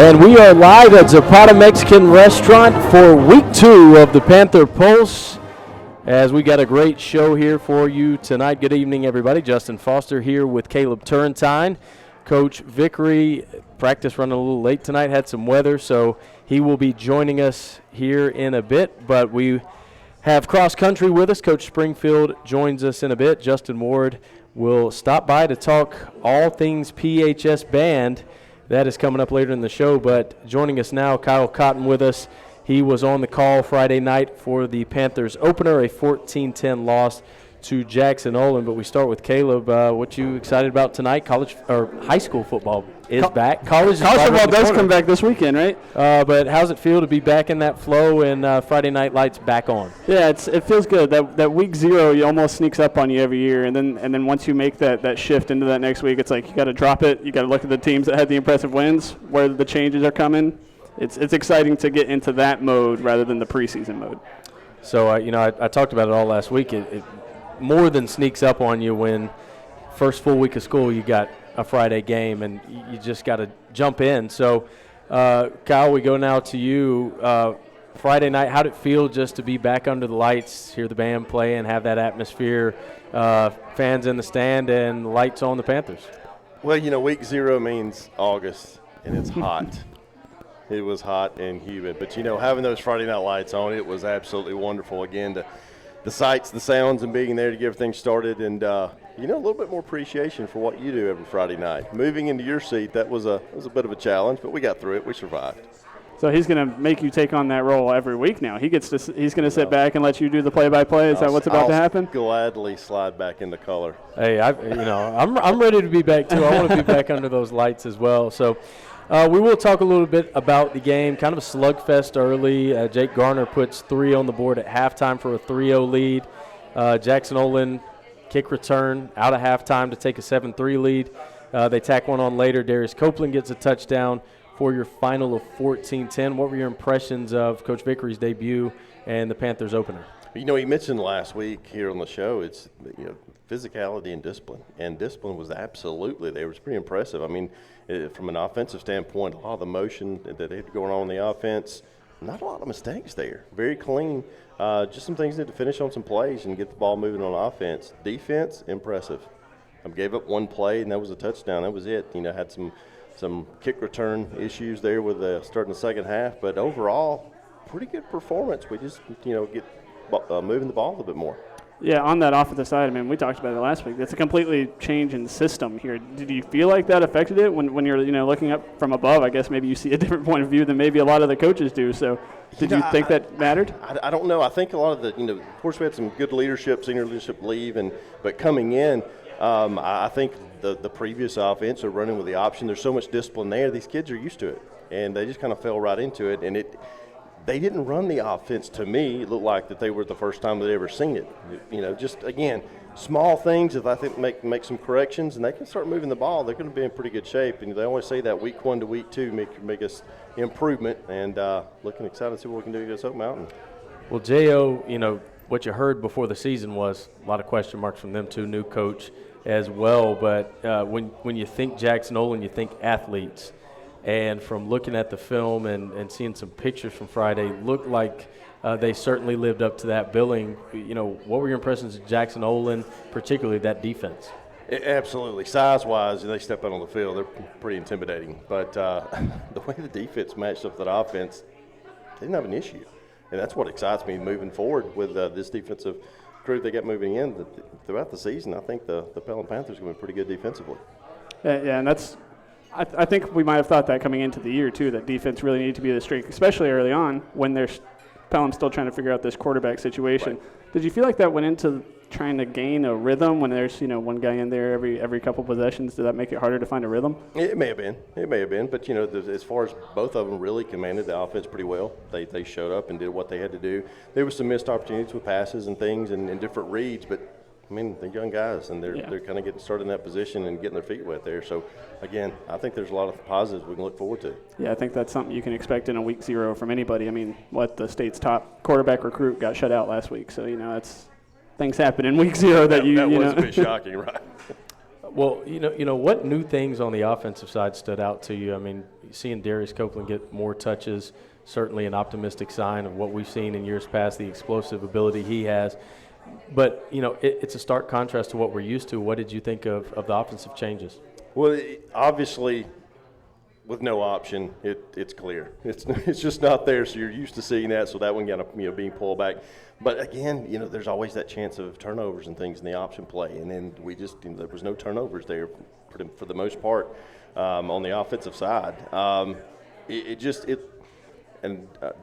And we are live at Zapata Mexican Restaurant for week 2 of the Panther Pulse, as we got a great show here for you tonight. Good evening, everybody. Justin Foster here with Caleb Turrentine. Coach Vickery, practice running a little late tonight, had some weather, so he will be joining us here in a bit. But we have cross country with us. Coach Springfield joins us in a bit. Justin Ward will stop by to talk all things PHS band. That is coming up later in the show, but joining us now, Kyle Cotton with us. He was on the call Friday night for the Panthers opener, a 14-10 loss to Jackson-Olin. But we start with Caleb. What you excited about tonight? College or high school football is back. College football does come back this weekend, right? But how's it feel to be back in that flow and Friday night lights back on? Yeah, it feels good. That week 0, you almost sneaks up on you every year, and then once you make that shift into that next week, it's like you got to drop it. You got to look at the teams that had the impressive wins, where the changes are coming. It's exciting to get into that mode rather than the preseason mode. So I talked about it all last week. It more than sneaks up on you when first full week of school you got a Friday game and you just got to jump in. So, Kyle, we go now to you. Friday night, how'd it feel just to be back under the lights, hear the band play, and have that atmosphere, fans in the stand and lights on the Panthers? Well, week 0 means August, and it's hot. It was hot and humid. But, having those Friday night lights on, it was absolutely wonderful. Again, the sights, the sounds, and being there to get everything started, and a little bit more appreciation for what you do every Friday night. Moving into your seat, that was a bit of a challenge, but we got through it. We survived. So he's going to make you take on that role every week now. He's going to sit back and let you do the play-by-play. Is that what's about to happen? I'll gladly slide back into color. Hey, I'm ready to be back too. I want to be back under those lights as well. So. We will talk a little bit about the game. Kind of a slugfest early. Jake Garner puts 3 on the board at halftime for a 3-0 lead. Jackson-Olin kick return out of halftime to take a 7-3 lead. They tack one on later. Darius Copeland gets a touchdown for your final of 14-10. What were your impressions of Coach Vickery's debut and the Panthers opener? He mentioned last week here on the show, it's physicality and discipline. And discipline was absolutely there. It was pretty impressive. I mean, from an offensive standpoint, a lot of the motion that they had going on in the offense, not a lot of mistakes there. Very clean. Just some things need to finish on some plays and get the ball moving on offense. Defense, impressive. Gave up one play, and that was a touchdown. That was it. Had some kick return issues there with starting the second half. But overall, pretty good performance. We just, get moving the ball a little bit more. Yeah, on that offensive side, we talked about it last week. It's a completely change in system here. Did you feel like that affected it when you're looking up from above? I guess maybe you see a different point of view than maybe a lot of the coaches do. So, did you think that mattered? I don't know. I think a lot of the of course we had some good leadership, senior leadership leave, but coming in, I think the previous offense are running with the option. There's so much discipline there. These kids are used to it, and they just kind of fell right into it. And they didn't run the offense to me. It looked like that they were the first time they'd ever seen it. Just, again, small things, if I think make some corrections and they can start moving the ball, they're going to be in pretty good shape. And they always say that week 1 to week 2 make us improvement, and looking excited to see what we can do against Oak Mountain. Well, J.O., what you heard before the season was a lot of question marks from them too, new coach as well. But when you think Jackson-Olin, you think athletes. And from looking at the film and seeing some pictures from Friday, looked like they certainly lived up to that billing. What were your impressions of Jackson-Olin, particularly that defense? Absolutely. Size-wise, they step out on the field, they're pretty intimidating. But the way the defense matched up with that offense, they didn't have an issue. And that's what excites me moving forward with this defensive crew they got moving in. Throughout the season, I think the Pelham Panthers are going to be pretty good defensively. Yeah, and that's – I think we might have thought that coming into the year, too, that defense really needed to be the strength, especially early on when Pelham's still trying to figure out this quarterback situation. Right. Did you feel like that went into trying to gain a rhythm when there's one guy in there every couple possessions? Did that make it harder to find a rhythm? It may have been. But, as far as both of them really commanded the offense pretty well, they showed up and did what they had to do. There was some missed opportunities with passes and things and different reads, but they're young guys, and they're kind of getting started in that position and getting their feet wet there. So, again, I think there's a lot of positives we can look forward to. Yeah, I think that's something you can expect in a week 0 from anybody. The state's top quarterback recruit got shut out last week. So, that's things happen in week 0 that was a bit shocking, right? Well, what new things on the offensive side stood out to you? I mean, seeing Darius Copeland get more touches, certainly an optimistic sign of what we've seen in years past, the explosive ability he has. But, it's a stark contrast to what we're used to. What did you think of the offensive changes? Well, obviously, with no option, it's clear. It's just not there, so you're used to seeing that, so that one got being pulled back. But again, there's always that chance of turnovers and things in the option play, and then we just there was no turnovers there for the most part on the offensive side.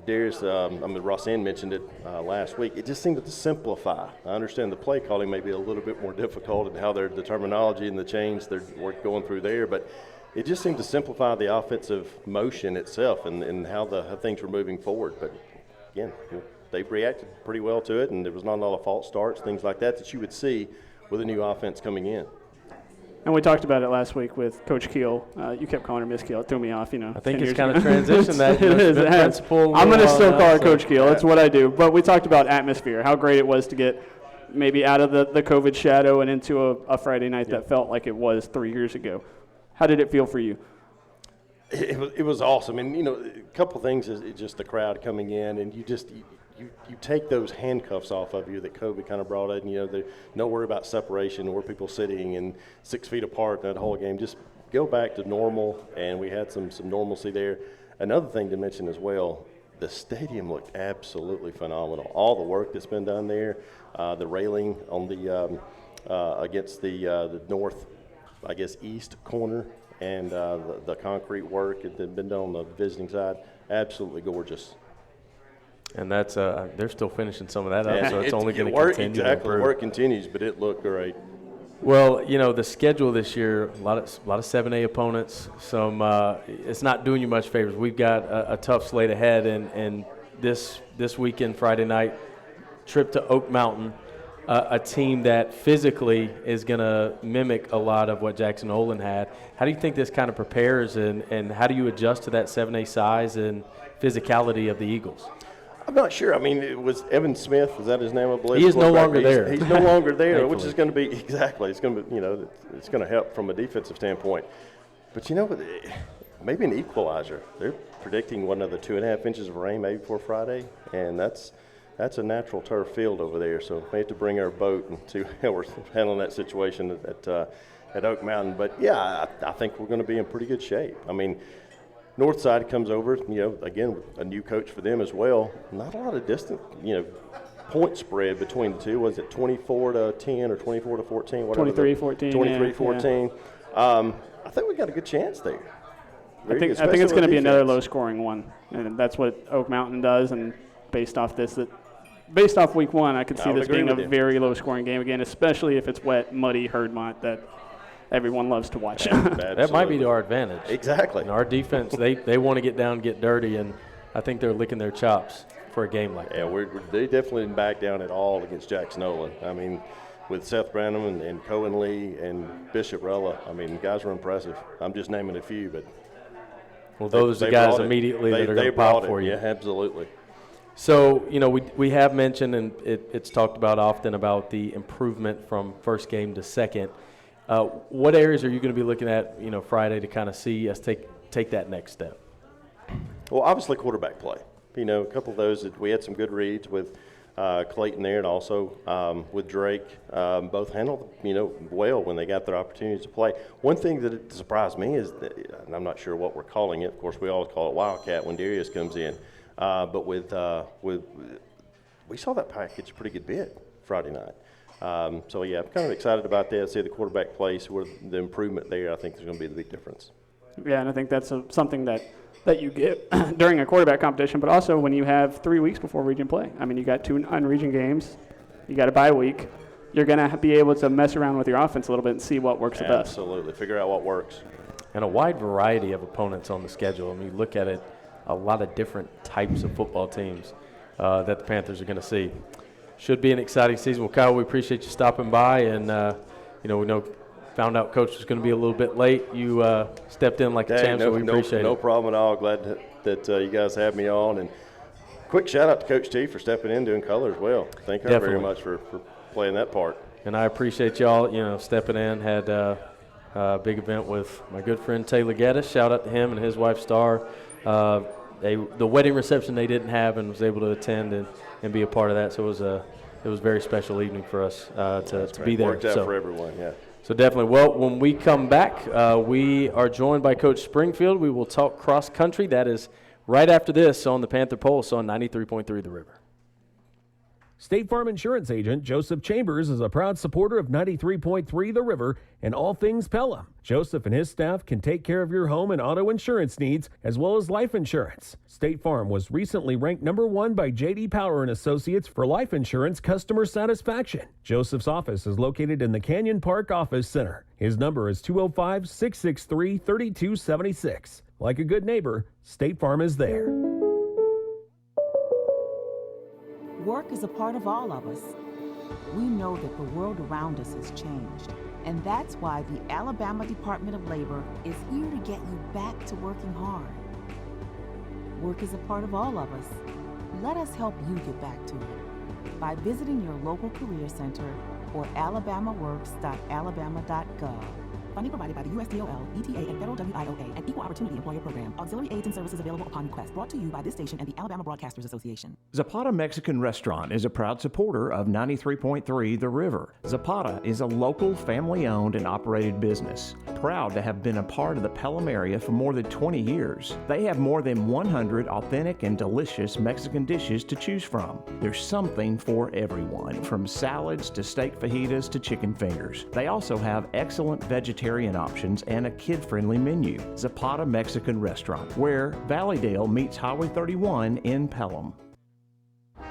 Darius, Rossin mentioned it last week. It just seemed to simplify. I understand the play calling may be a little bit more difficult and how the terminology and the change they're going through there, but it just seemed to simplify the offensive motion itself and how things were moving forward. But again, they reacted pretty well to it, and there was not a lot of false starts, things like that you would see with a new offense coming in. And we talked about it last week with Coach Keel. You kept calling her Miss Keel. It threw me off, I think it's kind of transitioned that. Principal. I'm going to still call her Coach Keel. That's what I do. But we talked about atmosphere, how great it was to get maybe out of the COVID shadow and into a Friday night that felt like it was 3 years ago. How did it feel for you? It was awesome. And, a couple things is just the crowd coming in, and you take those handcuffs off of you that COVID kind of brought in. No worry about separation or people sitting and 6 feet apart that whole game. Just go back to normal, and we had some normalcy there. Another thing to mention as well, the stadium looked absolutely phenomenal. All the work that's been done there, the railing on the against the north, I guess, east corner, and the concrete work that had been done on the visiting side, absolutely gorgeous. And that's they're still finishing some of that up, so it's only going to continue. Exactly, the work continues, but it looked great. Well, the schedule this year, a lot of 7A opponents. It's not doing you much favors. We've got a tough slate ahead, and this weekend, Friday night, trip to Oak Mountain, a team that physically is going to mimic a lot of what Jackson-Olin had. How do you think this kind of prepares, and how do you adjust to that 7A size and physicality of the Eagles? I'm not sure. I mean, it was Evan Smith. Is that his name? I believe. He is no longer there. He's no longer there, which is going to be exactly. It's going to be, it's going to help from a defensive standpoint. But maybe an equalizer. They're predicting 2.5 inches of rain maybe before Friday, and that's a natural turf field over there. So we have to bring our boat and see how we're handling that situation at Oak Mountain. But yeah, I think we're going to be in pretty good shape. I mean, Northside comes over, again, a new coach for them as well. Not a lot of distant, point spread between the two. Was it 24-10 or 24-14? 23-14. 23-14. Yeah. I think we got a good chance there. I think it's going to be another low-scoring one, and that's what Oak Mountain does. And based off week one, I could see this being a very low-scoring game again, especially if it's wet, muddy Herdmont that everyone loves to watch. That might be to our advantage. Exactly. And our defense, they want to get down, get dirty, and I think they're licking their chops for a game like that. Yeah, they definitely didn't back down at all against Jackson-Olin. I mean, with Seth Branham and Cohen Lee and Bishop Rella, I mean, guys were impressive. I'm just naming a few, but those are guys immediately that are going to pop for you. Yeah, absolutely. So, we have mentioned, and it's talked about often about the improvement from first game to second. What areas are you going to be looking at, Friday to kind of see us take that next step? Well, obviously quarterback play. A couple of those that we had some good reads with Clayton there, and also with Drake. Both handled, well when they got their opportunities to play. One thing that surprised me is that, and I'm not sure what we're calling it. Of course, we always call it Wildcat when Darius comes in. But we saw that package a pretty good bit Friday night. So, yeah, I'm kind of excited about that. See the quarterback place, where the improvement there, I think there's going to be the big difference. Yeah, and I think that's something that you get during a quarterback competition, but also when you have 3 weeks before region play. I mean, you got 2 unregion games. You got a bye week. You're going to be able to mess around with your offense a little bit and see what works the best. Absolutely. Figure out what works. And a wide variety of opponents on the schedule. I mean, you look at it, a lot of different types of football teams that the Panthers are going to see. Should be an exciting season. Well, Kyle, we appreciate you stopping by, and we found out Coach was going to be a little bit late. You stepped in like a champ, so we appreciate it. No problem at all. Glad that you guys had me on. And quick shout out to Coach T for stepping in, doing color as well. Thank her very much for playing that part. And I appreciate y'all, stepping in. Had Big event with my good friend Taylor Geddes. Shout out to him and his wife Star. The wedding reception they didn't have, and was able to attend and be a part of that. So it was a very special evening for us to be there. Worked out for everyone, yeah. So definitely. Well, when we come back, we are joined by Coach Springfield. We will talk cross country. That is right after this on the Panther Pulse on 93.3 The River. State Farm Insurance Agent Joseph Chambers is a proud supporter of 93.3 The River and all things Pelham. Joseph and his staff can take care of your home and auto insurance needs as well as life insurance. State Farm was recently ranked #1 by J.D. Power and Associates for life insurance customer satisfaction. Joseph's office is located in the Canyon Park Office Center. His number is 205-663-3276. Like a good neighbor, State Farm is there. Work is a part of all of us. We know that the world around us has changed, and that's why the Alabama Department of Labor is here to get you back to working hard. Work is a part of all of us. Let us help you get back to it by visiting your local career center or alabamaworks.alabama.gov. Funding provided by the USDOL, ETA, and Federal WIOA, and Equal Opportunity Employer Program. Auxiliary aids and services available upon request. Brought to you by this station and the Alabama Broadcasters Association. Zapata Mexican Restaurant is a proud supporter of 93.3 The River. Zapata is a local, family-owned and operated business, proud to have been a part of the Pelham area for more than 20 years. They have more than 100 authentic and delicious Mexican dishes to choose from. There's something for everyone, from salads to steak fajitas to chicken fingers. They also have excellent vegetarian options and a kid-friendly menu. Zapata Mexican Restaurant, where Valleydale meets Highway 31 in Pelham.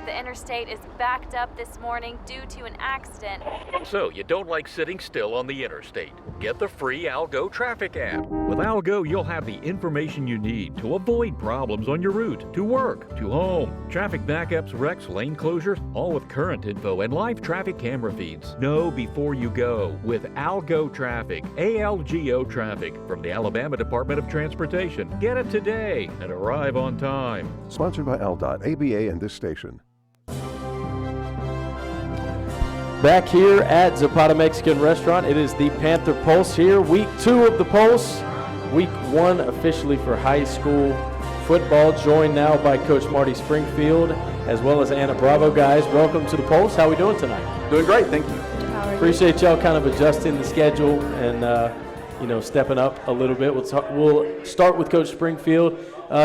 The interstate is backed up this morning due to an accident. So you don't like sitting still on the interstate? Get the free Algo traffic app. With Algo, you'll have the information you need to avoid problems on your route, to work, to home. Traffic backups, wrecks, lane closures, all with current info and live traffic camera feeds. Know before you go with Algo Traffic, ALGO Traffic from the Alabama Department of Transportation. Get it today and arrive on time. Sponsored by LDOT, ABA, and this station. Back here at Zapata Mexican Restaurant, it is the Panther Pulse here. Week 2 of the Pulse. Week 1 officially for high school football. Joined now by Coach Marty Springfield as well as Anna Bravo. Guys, welcome to the Pulse. How are we doing tonight? Doing great, thank you. Appreciate y'all kind of adjusting the schedule and stepping up a little bit. We'll start with Coach Springfield.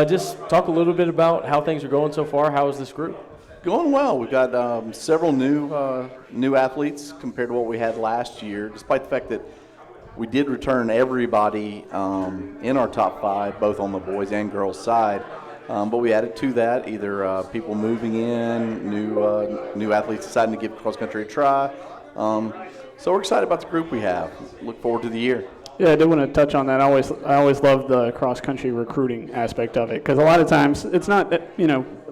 Just talk a little bit about how things are going so far. How is this group? Going well. We've got several new athletes compared to what we had last year, despite the fact that we did return everybody in our top 5, both on the boys and girls side. But we added to that either people moving in, new athletes deciding to give cross country a try. So we're excited about the group we have. Look forward to the year. Yeah, I did want to touch on that. I always love the cross-country recruiting aspect of it because a lot of times it's not,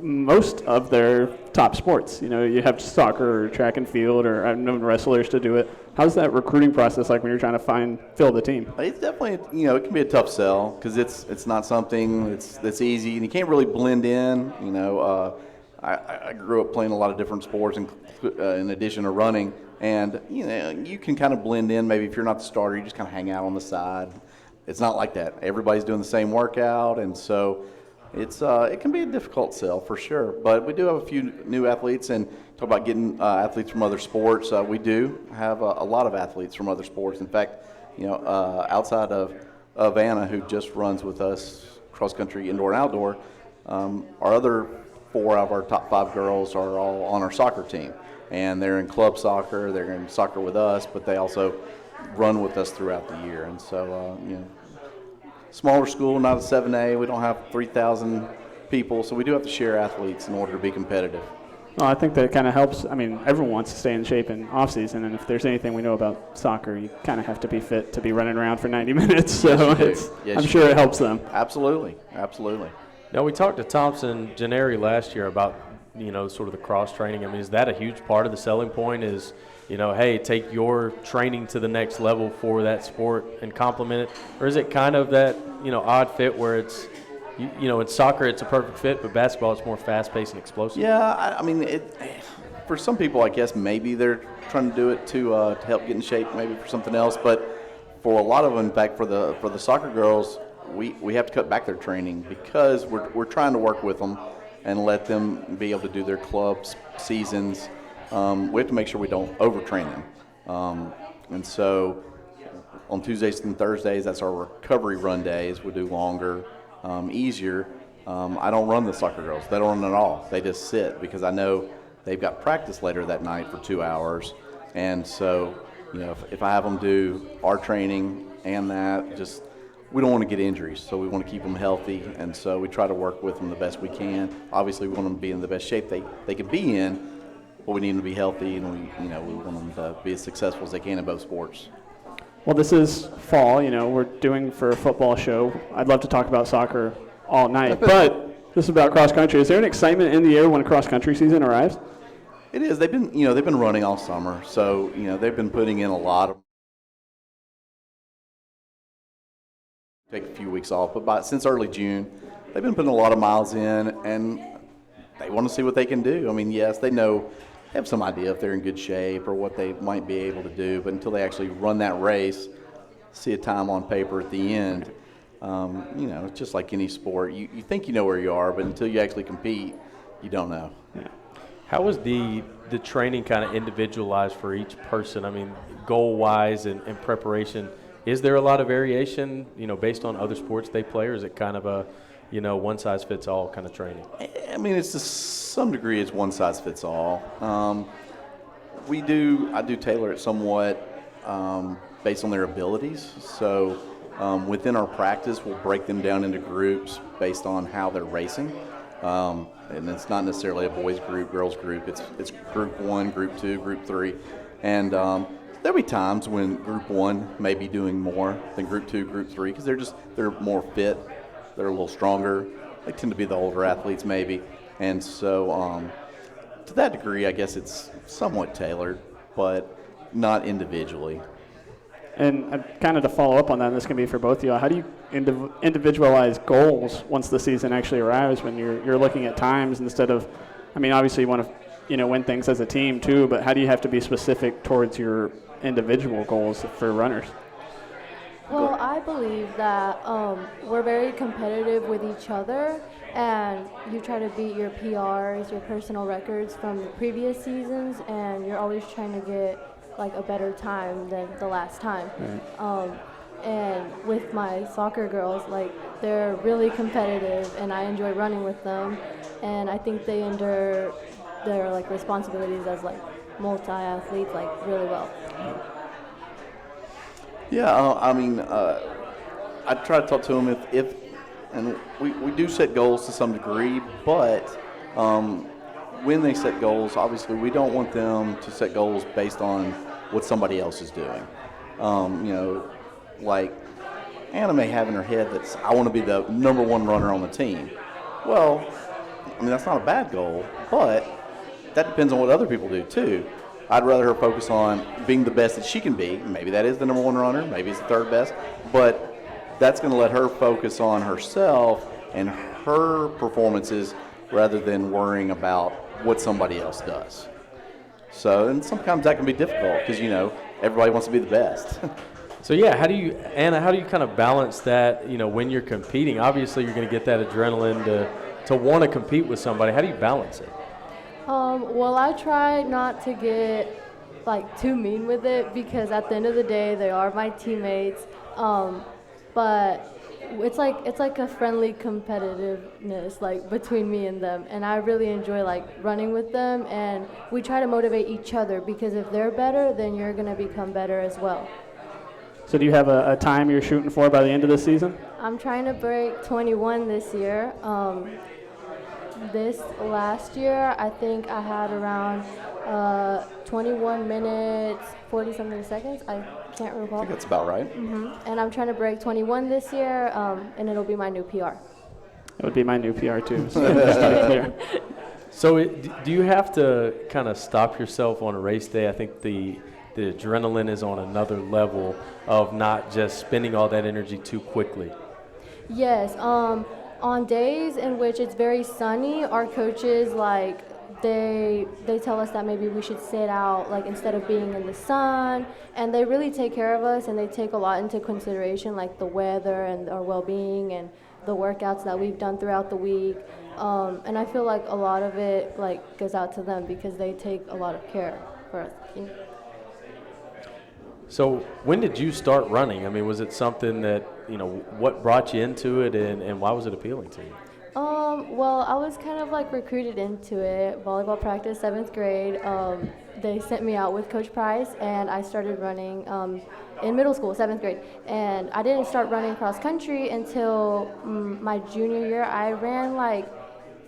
most of their top sports. You have soccer or track and field, or I've known wrestlers to do it. How's that recruiting process like when you're trying to fill the team? It's definitely, it can be a tough sell because it's not something that's easy, and you can't really blend in. I grew up playing a lot of different sports in addition to running. And, you can kind of blend in. Maybe if you're not the starter, you just kind of hang out on the side. It's not like that. Everybody's doing the same workout, and so it can be a difficult sell for sure. But we do have a few new athletes, and talk about getting athletes from other sports. We do have a lot of athletes from other sports. In fact, outside of Anna, who just runs with us cross-country, indoor and outdoor, our other 4 out of our top 5 girls are all on our soccer team. And they're in club soccer, they're in soccer with us, but they also run with us throughout the year. And so, smaller school, not a 7A, we don't have 3,000 people, so we do have to share athletes in order to be competitive. Well, I think that kind of helps. I mean, everyone wants to stay in shape in off-season, and if there's anything we know about soccer, you kind of have to be fit to be running around for 90 minutes. So I'm sure it helps them. Absolutely. Now, we talked to Thompson Gennari last year about sort of the cross training. I mean, is that a huge part of the selling point is, hey, take your training to the next level for that sport and complement it? Or is it kind of that, odd fit where it's, in soccer it's a perfect fit, but basketball it's more fast-paced and explosive? Yeah, I mean, for some people, I guess maybe they're trying to do it to help get in shape, maybe for something else. But for a lot of them, in fact, for the soccer girls, we have to cut back their training because we're trying to work with them and let them be able to do their clubs seasons. We have to make sure we don't overtrain them. And so on Tuesdays and Thursdays, that's our recovery run days. We do longer, easier. I don't run the soccer girls. They don't run at all. They just sit because I know they've got practice later that night for 2 hours. And so, if I have them do our training and that, we don't want to get injuries. So we want to keep them healthy. And so we try to work with them the best we can. Obviously, we want them to be in the best shape they can be in, but we need them to be healthy, and we want them to be as successful as they can in both sports. Well, this is fall. We're doing for a football show. I'd love to talk about soccer all night, but this is about cross country. Is there an excitement in the air when cross country season arrives? It is. They've been running all summer, so they've been putting in a lot of. Take a few weeks off, but since early June, they've been putting a lot of miles in, and they want to see what they can do. I mean, yes, they have some idea if they're in good shape or what they might be able to do, but until they actually run that race, see a time on paper at the end, it's just like any sport. You think you know where you are, but until you actually compete, you don't know. Yeah. How is the training kind of individualized for each person? I mean, goal-wise and preparation, is there a lot of variation, based on other sports they play, or is it kind of a, one-size-fits-all kind of training? I mean, to some degree, it's one-size-fits-all. I do tailor it somewhat based on their abilities. So within our practice, we'll break them down into groups based on how they're racing. And it's not necessarily a boys group, girls group. It's group 1, group 2, group 3. And there'll be times when group 1 may be doing more than group 2, group 3, because they're more fit. They're a little stronger. They tend to be the older athletes maybe. And so to that degree, I guess it's somewhat tailored, but not individually. And kind of to follow up on that, and this can be for both of you, how do you individualize goals once the season actually arrives when you're looking at times instead of, obviously you want to, win things as a team too, but how do you have to be specific towards your individual goals for runners? Well, I believe that we're very competitive with each other, and you try to beat your PRs, your personal records from the previous seasons, and you're always trying to get a better time than the last time. Right. And with my soccer girls, they're really competitive, and I enjoy running with them, and I think they endure their responsibilities as multi-athletes really well. Yeah, I try to talk to them if and we do set goals to some degree, but when they set goals, obviously we don't want them to set goals based on what somebody else is doing. Anna may have in her head that I want to be the number 1 runner on the team. Well, that's not a bad goal, but that depends on what other people do too. I'd rather her focus on being the best that she can be. Maybe that is the number 1 runner, maybe it's the 3rd best, but that's going to let her focus on herself and her performances rather than worrying about what somebody else does. So, and sometimes that can be difficult because, everybody wants to be the best. So, yeah, Anna, how do you kind of balance that, when you're competing? Obviously, you're going to get that adrenaline to want to compete with somebody. How do you balance it? Well, I try not to get too mean with it because at the end of the day, they are my teammates. But it's like a friendly competitiveness between me and them, and I really enjoy running with them, and we try to motivate each other because if they're better, then you're gonna become better as well. So do you have a time you're shooting for by the end of the season? I'm trying to break 21 this year. This last year, I think I had around 21 minutes, 40-something seconds. I can't recall. I think that's about right. Mm-hmm. And I'm trying to break 21 this year, and it'll be my new PR. It would be my new PR too. So just to be clear. So do you have to kind of stop yourself on a race day? I think the adrenaline is on another level of not just spending all that energy too quickly. Yes. On days in which it's very sunny, our coaches they tell us that maybe we should sit out, like, instead of being in the sun, and they really take care of us, and they take a lot into consideration, like the weather and our well-being and the workouts that we've done throughout the week. And I feel like a lot of it, like, goes out to them because they take a lot of care for us. So when did you start running? I mean, was it something that, what brought you into it, and why was it appealing to you? Well, I was kind of like recruited into it. Volleyball practice, 7th grade. They sent me out with Coach Price, and I started running in middle school, 7th grade. And I didn't start running cross country until my junior year. I ran like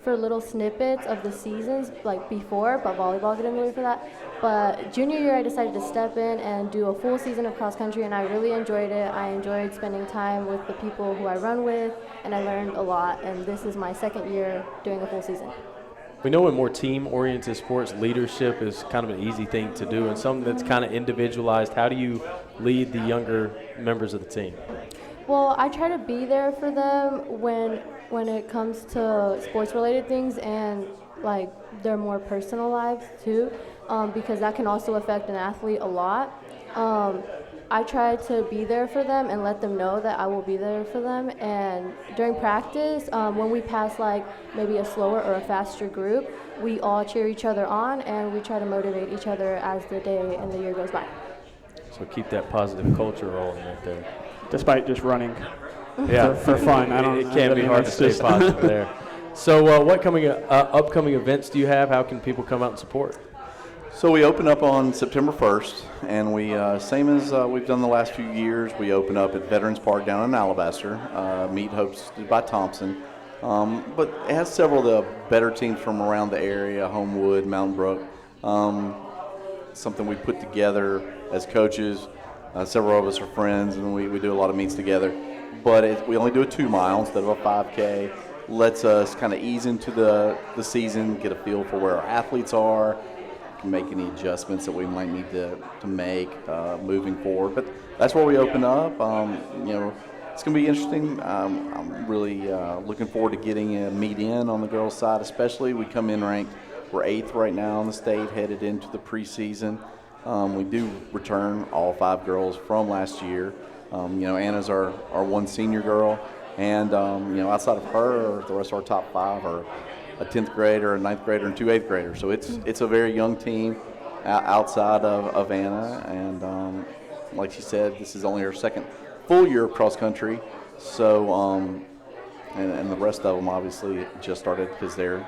for little snippets of the seasons like before, but volleyball didn't really for that. But junior year I decided to step in and do a full season of cross country, and I really enjoyed it. I enjoyed spending time with the people who I run with, and I learned a lot, and this is my 2nd year doing a full season. We know in more team-oriented sports, leadership is kind of an easy thing to do and something that's kind of individualized. How do you lead the younger members of the team? Well, I try to be there for them when it comes to sports-related things and like their more personal lives too, because that can also affect an athlete a lot. I try to be there for them and let them know that I will be there for them. And during practice, when we pass like maybe a slower or a faster group, we all cheer each other on and we try to motivate each other as the day and the year goes by. So keep that positive culture rolling right there. Despite just running. Yeah, for fun. It can be hard to stay positive there. So what upcoming events do you have? How can people come out and support? So we open up on September 1st, and we, same as we've done the last few years, we open up at Veterans Park down in Alabaster, meet hosted by Thompson. But it has several of the better teams from around the area, Homewood, Mountain Brook. Something we put together as coaches. Several of us are friends, and we do a lot of meets together. But we only do a 2 mile instead of a 5K. Lets us kind of ease into the season, get a feel for where our athletes are, can make any adjustments that we might need to make moving forward. But that's where we open up. It's going to be interesting. I'm really looking forward to getting a meet in on the girls' side, especially. We come in ranked. We're 8th right now in the state, headed into the preseason. We do return all 5 girls from last year. Anna's our one senior girl, and outside of her, the rest of our top 5 are a 10th grader, a 9th grader, and 2 8th graders. So it's a very young team outside of Anna, and like she said, this is only her 2nd full year of cross country. So and the rest of them obviously just started because they're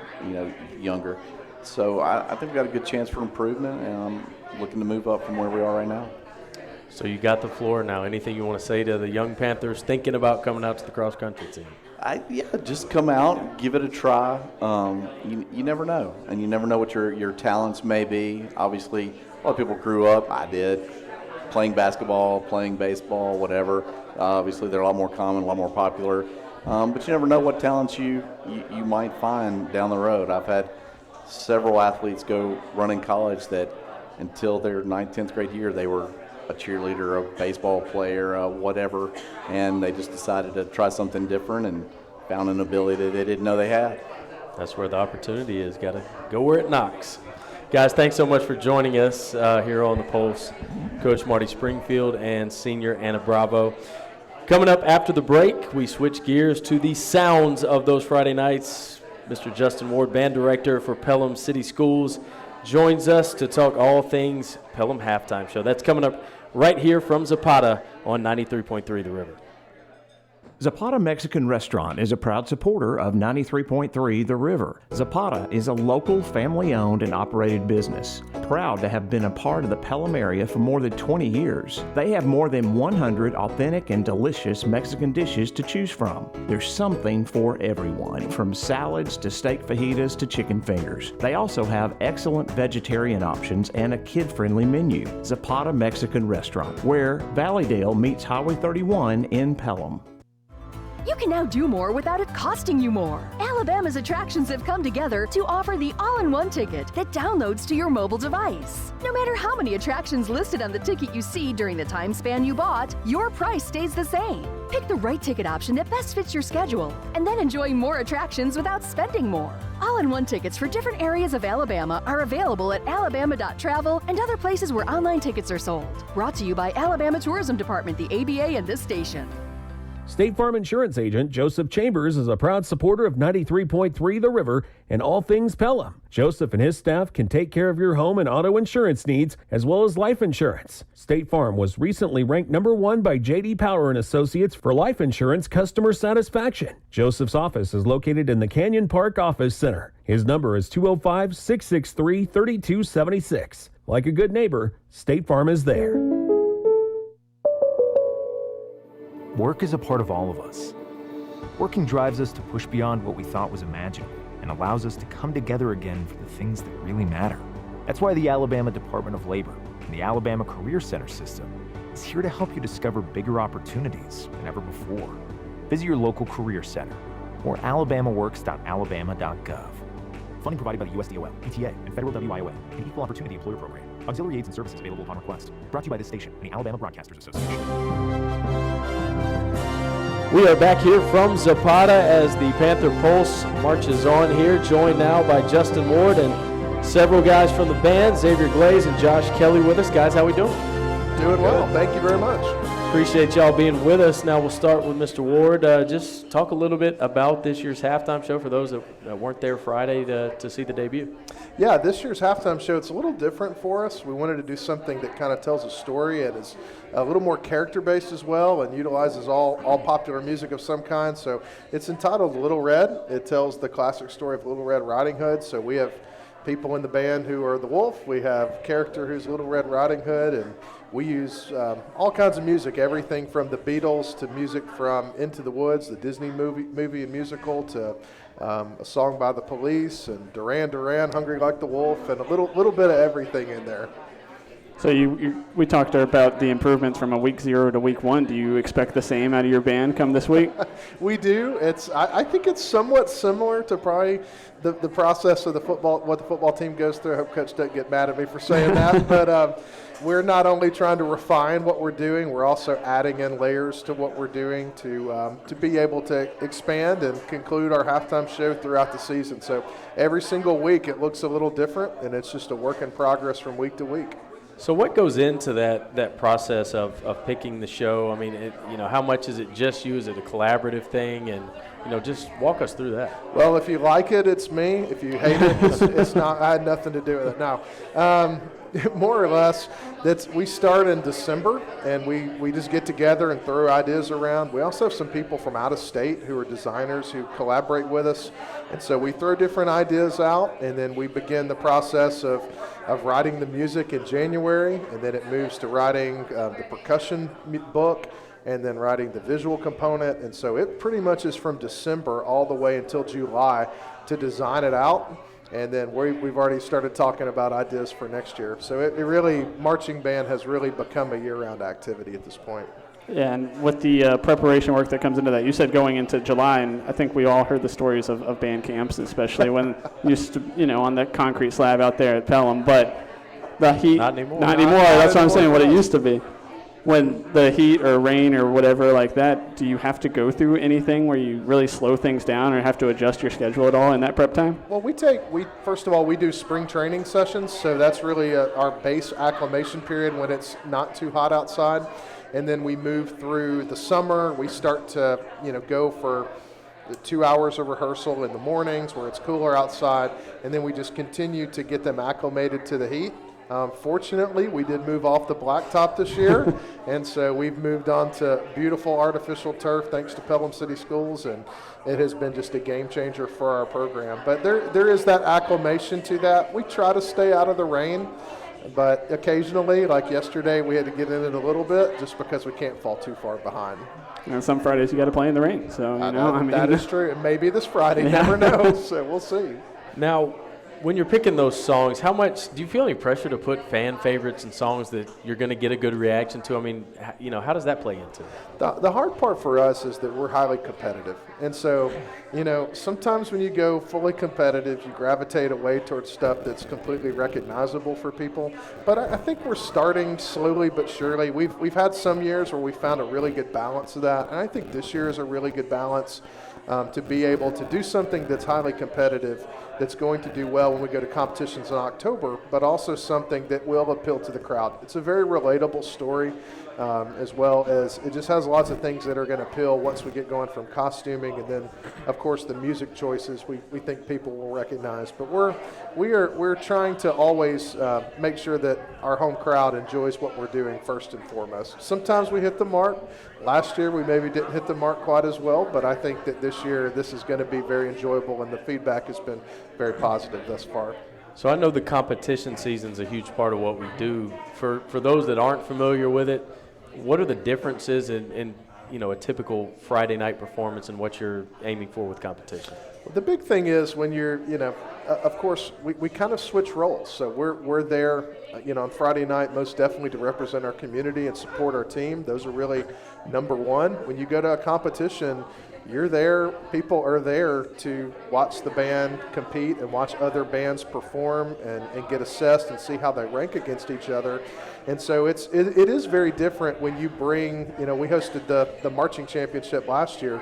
younger. So I think we've got a good chance for improvement, and I'm looking to move up from where we are right now. So you got the floor now. Anything you want to say to the young Panthers thinking about coming out to the cross-country team? Just come out, give it a try. You never know, and you never know what your talents may be. Obviously, a lot of people grew up, I did, playing basketball, playing baseball, whatever. Obviously, they're a lot more common, a lot more popular. But you never know what talents you might find down the road. I've had several athletes go run in college that until their 9th, 10th grade year, they were a cheerleader, a baseball player, whatever, and they just decided to try something different and found an ability that they didn't know they had. That's where the opportunity is. Got to go where it knocks. Guys, thanks so much for joining us here on The Pulse. Coach Marty Springfield and Senior Anna Bravo. Coming up after the break, we switch gears to the sounds of those Friday nights. Mr. Justin Ward, band director for Pelham City Schools, joins us to talk all things Pelham Halftime Show. That's coming up right here from Zapata on 93.3 The River. Zapata Mexican Restaurant is a proud supporter of 93.3 The River. Zapata is a local family-owned and operated business, proud to have been a part of the Pelham area for more than 20 years. They have more than 100 authentic and delicious Mexican dishes to choose from. There's something for everyone, from salads to steak fajitas to chicken fingers. They also have excellent vegetarian options and a kid-friendly menu. Zapata Mexican Restaurant, where Valleydale meets Highway 31 in Pelham. You can now do more without it costing you more. Alabama's attractions have come together to offer the all-in-one ticket that downloads to your mobile device. No matter how many attractions listed on the ticket you see during the time span you bought, your price stays the same. Pick the right ticket option that best fits your schedule, and then enjoy more attractions without spending more. All-in-one tickets for different areas of Alabama are available at alabama.travel and other places where online tickets are sold. Brought to you by Alabama Tourism Department, the ABA, and this station. State Farm Insurance Agent Joseph Chambers is a proud supporter of 93.3 The River and all things Pelham. Joseph and his staff can take care of your home and auto insurance needs as well as life insurance. State Farm was recently ranked #1 by J.D. Power and Associates for life insurance customer satisfaction. Joseph's office is located in the Canyon Park Office Center. His number is 205-663-3276. Like a good neighbor, State Farm is there. Work is a part of all of us. Working drives us to push beyond what we thought was imaginable and allows us to come together again for the things that really matter. That's why the Alabama Department of Labor and the Alabama Career Center system is here to help you discover bigger opportunities than ever before. Visit your local career center or alabamaworks.alabama.gov. Funding provided by the USDOL, PTA, and Federal WIOA, an Equal Opportunity Employer Program. Auxiliary aids and services available upon request. Brought to you by this station and the Alabama Broadcasters Association. We are back here from Zapata as the Panther Pulse marches on here, joined now by Justin Ward and several guys from the band, Xavier Glaze and Josh Kelley with us. Guys, how we doing? Doing well. Thank you very much. Appreciate y'all being with us. Now we'll start with Mr. Ward. Just talk a little bit about this year's halftime show for those that weren't there Friday to see the debut. Yeah, this year's halftime show, it's a little different for us. We wanted to do something that kind of tells a story and is a little more character-based as well and utilizes all popular music of some kind. So it's entitled Little Red. It tells the classic story of Little Red Riding Hood. So we have people in the band who are the wolf. We have character who's Little Red Riding Hood, and we use all kinds of music, everything from the Beatles to music from Into the Woods, the Disney movie and musical, to a song by the Police, and Duran Duran, Hungry Like the Wolf, and a little bit of everything in there. So we talked about the improvements from a week 0 to week 1. Do you expect the same out of your band come this week? We do. I think it's somewhat similar to probably the process of what the football team goes through. I hope Coach doesn't get mad at me for saying that, but we're not only trying to refine what we're doing, we're also adding in layers to what we're doing to be able to expand and conclude our halftime show throughout the season. So every single week it looks a little different, and it's just a work in progress from week to week. So what goes into that process of picking the show? I mean, how much is it just you? Is it a collaborative thing? And, just walk us through that. Well, if you like it, it's me. If you hate it, it's not. I had nothing to do with it. No. More or less, we start in December, and we just get together and throw ideas around. We also have some people from out of state who are designers who collaborate with us, and so we throw different ideas out, and then we begin the process of writing the music in January, and then it moves to writing the percussion book, and then writing the visual component, and so it pretty much is from December all the way until July to design it out. And then we've already started talking about ideas for next year. So it really, marching band has really become a year-round activity at this point. Yeah, and with the preparation work that comes into that, you said going into July, and I think we all heard the stories of band camps, especially when used to, on the concrete slab out there at Pelham. But the heat, not anymore. That's what I'm saying. What it used to be. When the heat or rain or whatever like that, do you have to go through anything where you really slow things down or have to adjust your schedule at all in that prep time? Well, first of all, we do spring training sessions, so that's really our base acclimation period when it's not too hot outside. And then we move through the summer. We start to, go for the 2 hours of rehearsal in the mornings where it's cooler outside, and then we just continue to get them acclimated to the heat. Fortunately, we did move off the blacktop this year, and so we've moved on to beautiful artificial turf thanks to Pelham City Schools, and it has been just a game changer for our program. But there is that acclimation to that. We try to stay out of the rain, but occasionally, like yesterday, we had to get in it a little bit just because we can't fall too far behind. And some Fridays you got to play in the rain, so that is true. And maybe this Friday, never know. So we'll see. Now, when you're picking those songs, how much do you feel any pressure to put fan favorites and songs that you're going to get a good reaction to? I mean, how does that play into it? The hard part for us is that we're highly competitive. And so, sometimes when you go fully competitive, you gravitate away towards stuff that's completely recognizable for people. But I think we're starting slowly but surely. We've had some years where we found a really good balance of that. And I think this year is a really good balance to be able to do something that's highly competitive, that's going to do well when we go to competitions in October, but also something that will appeal to the crowd. It's a very relatable story, as well as it just has lots of things that are going to appeal once we get going, from costuming, and then, of course, the music choices we think people will recognize. But we're trying to always make sure that our home crowd enjoys what we're doing first and foremost. Sometimes we hit the mark. Last year we maybe didn't hit the mark quite as well, but I think that this year this is going to be very enjoyable, and the feedback has been very positive thus far. So I know the competition season is a huge part of what we do. For those that aren't familiar with it, what are the differences in a typical Friday night performance and what you're aiming for with competition? Well, the big thing is when you're, of course, we kind of switch roles. So we're there, on Friday night most definitely to represent our community and support our team. Those are really number one. When you go to a competition, you're there, people are there to watch the band compete and watch other bands perform and get assessed and see how they rank against each other. And so it is very different when you bring, we hosted the marching championship last year.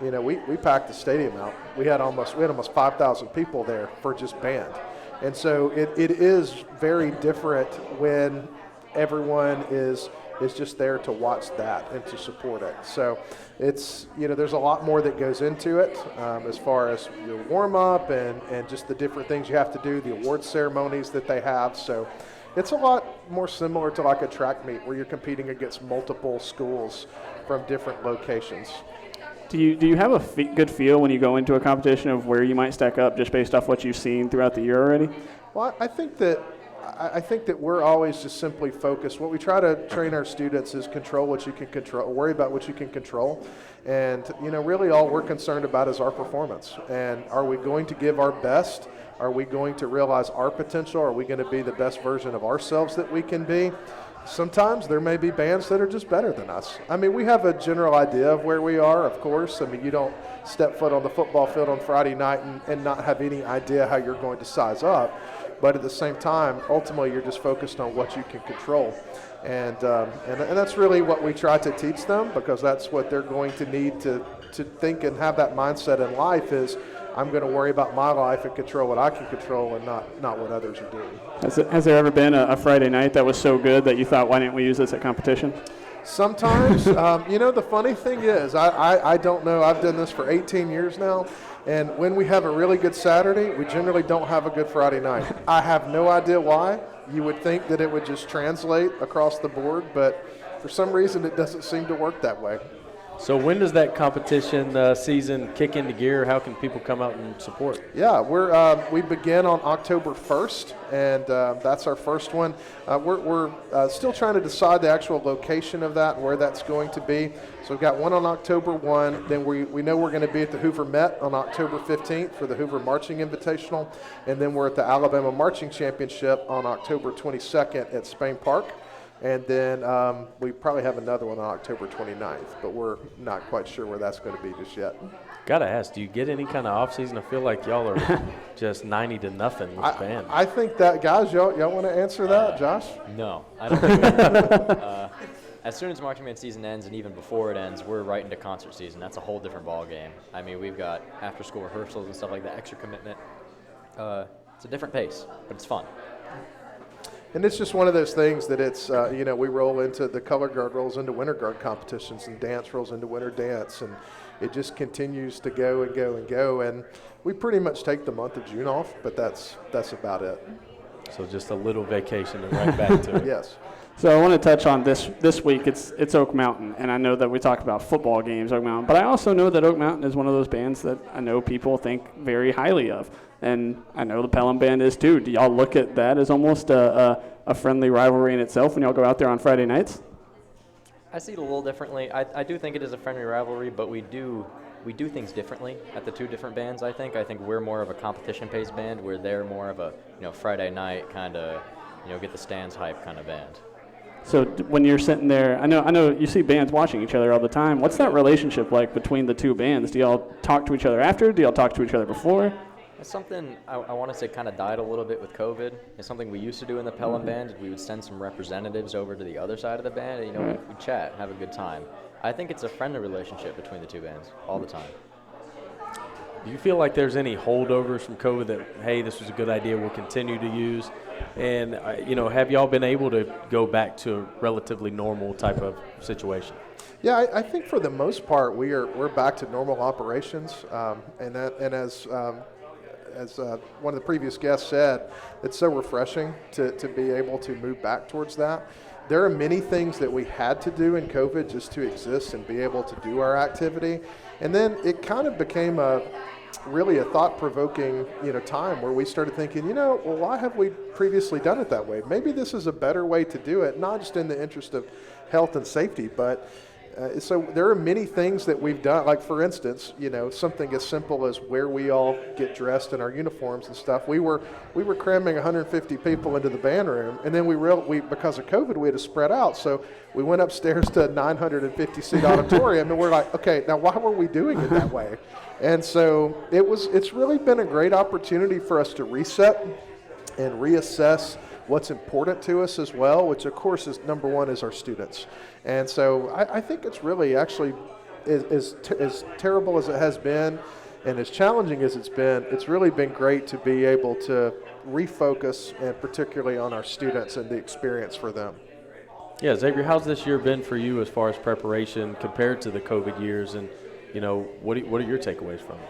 We packed the stadium out. We had almost 5,000 people there for just band. And so it is very different when everyone is just there to watch that and to support it. So it's, there's a lot more that goes into it as far as your warm-up and just the different things you have to do, the award ceremonies that they have. So it's a lot more similar to like a track meet where you're competing against multiple schools from different locations. Do you have a good feel when you go into a competition of where you might stack up just based off what you've seen throughout the year already? Well, I think that we're always just simply focused. What we try to train our students is control what you can control, worry about what you can control. And, really all we're concerned about is our performance. And are we going to give our best? Are we going to realize our potential? Are we going to be the best version of ourselves that we can be? Sometimes there may be bands that are just better than us. I mean, we have a general idea of where we are, of course. I mean, you don't step foot on the football field on Friday night and not have any idea how you're going to size up. But at the same time, ultimately, you're just focused on what you can control. And that's really what we try to teach them, because that's what they're going to need to think and have that mindset in life is, I'm going to worry about my life and control what I can control and not what others are doing. Has there ever been a Friday night that was so good that you thought, why didn't we use this at competition? Sometimes. The funny thing is, I don't know. I've done this for 18 years now, and when we have a really good Saturday, we generally don't have a good Friday night. I have no idea why. You would think that it would just translate across the board, but for some reason it doesn't seem to work that way. So when does that competition season kick into gear? How can people come out and support? Yeah, we begin on October 1st, and that's our first one. We're still trying to decide the actual location of that and where that's going to be. So we've got one on October 1. Then we know we're going to be at the Hoover Met on October 15th for the Hoover Marching Invitational. And then we're at the Alabama Marching Championship on October 22nd at Spain Park. And then we probably have another one on October 29th, but we're not quite sure where that's going to be just yet. Gotta ask, do you get any kind of off season? I feel like y'all are just 90-0 with the band. I think that, guys, y'all want to answer that, Josh? No, I don't think we do. As soon as marching band season ends, and even before it ends, we're right into concert season. That's a whole different ball game. I mean, we've got after-school rehearsals and stuff like that, extra commitment. It's a different pace, but it's fun. And it's just one of those things that it's, we roll into the color guard rolls into winter guard competitions, and dance rolls into winter dance, and it just continues to go and go and go. And we pretty much take the month of June off, but that's about it. So just a little vacation and right back to it. Yes. So I want to touch on this week. It's Oak Mountain, and I know that we talk about football games, Oak Mountain, but I also know that Oak Mountain is one of those bands that I know people think very highly of, and I know the Pelham band is too. Do y'all look at that as almost a friendly rivalry in itself when y'all go out there on Friday nights? I see it a little differently. I do think it is a friendly rivalry, but we do we do things differently at the two different bands, I think. I think we're more of a competition-paced band, where they're more of a, Friday night kind of, get the stands hype kind of band. So when you're sitting there, I know you see bands watching each other all the time. What's that relationship like between the two bands? Do y'all talk to each other after? Do y'all talk to each other before? It's something I want to say kind of died a little bit with COVID. It's something we used to do in the Pelham band. We would send some representatives over to the other side of the band, and we'd chat, have a good time. I think it's a friendly relationship between the two bands all the time. Do you feel like there's any holdovers from COVID that, hey, this was a good idea, we'll continue to use? And, have y'all been able to go back to a relatively normal type of situation? Yeah, I think for the most part we're back to normal operations, and as one of the previous guests said, it's so refreshing to be able to move back towards that. There are many things that we had to do in COVID just to exist and be able to do our activity. And then it kind of became really a thought-provoking, time where we started thinking, well, why have we previously done it that way? Maybe this is a better way to do it, not just in the interest of health and safety, but so there are many things that we've done, like for instance, something as simple as where we all get dressed in our uniforms and stuff. We were cramming 150 people into the band room, and then we because of COVID we had to spread out. So we went upstairs to a 950 seat auditorium, and we're like, okay, now why were we doing it that way? And so it's really been a great opportunity for us to reset and reassess what's important to us as well, which of course is number one is our students. And so I think it's really actually as terrible as it has been and as challenging as it's really been great to be able to refocus, and particularly on our students and the experience for them. Yeah, Xavier, how's this year been for you as far as preparation compared to the COVID years, and what are your takeaways from it?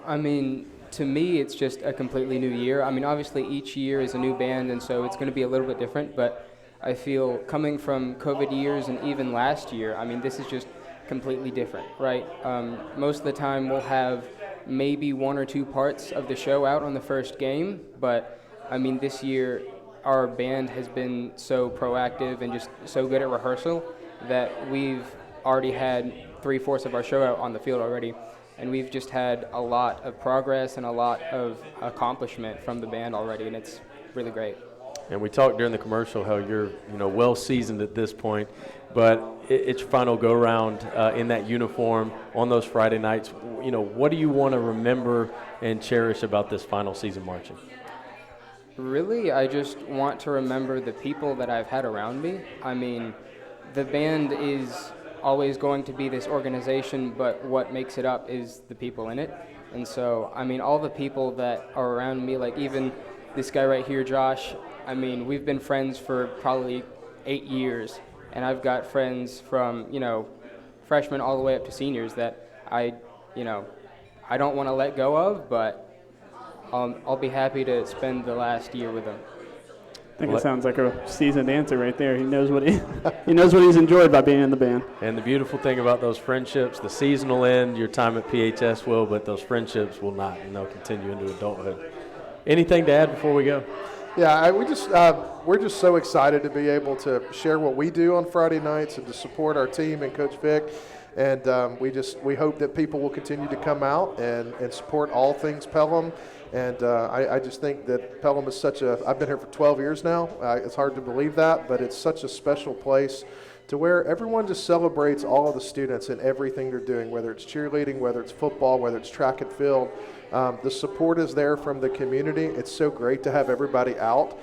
I mean, to me, it's just a completely new year. I mean, obviously each year is a new band, and so it's going to be a little bit different, but I feel coming from COVID years and even last year, I mean, this is just completely different, right? Most of the time we'll have maybe one or two parts of the show out on the first game, but I mean, this year our band has been so proactive and just so good at rehearsal that we've already had 3/4 of our show out on the field already. And we've just had a lot of progress and a lot of accomplishment from the band already, and it's really great. And we talked during the commercial how you're, well seasoned at this point, but it's your final go around in that uniform on those Friday nights. What do you want to remember and cherish about this final season marching? Really, I just want to remember the people that I've had around me. I mean, the band is always going to be this organization, but what makes it up is the people in it. And so, I mean, all the people that are around me, like even this guy right here, Josh, I mean, we've been friends for probably 8 years, and I've got friends from, freshmen all the way up to seniors that I don't want to let go of, but I'll be happy to spend the last year with them. I think it sounds like a seasoned answer right there. He knows what he knows what he's enjoyed by being in the band. And the beautiful thing about those friendships, the season will end, your time at PHS will, but those friendships will not, and they'll continue into adulthood. Anything to add before we go? Yeah, we're just so excited to be able to share what we do on Friday nights and to support our team and Coach Vic. And we hope that people will continue to come out and support all things Pelham. And I just think that Pelham is I've been here for 12 years now. It's hard to believe that, but it's such a special place to where everyone just celebrates all of the students and everything they're doing, whether it's cheerleading, whether it's football, whether it's track and field. The support is there from the community. It's so great to have everybody out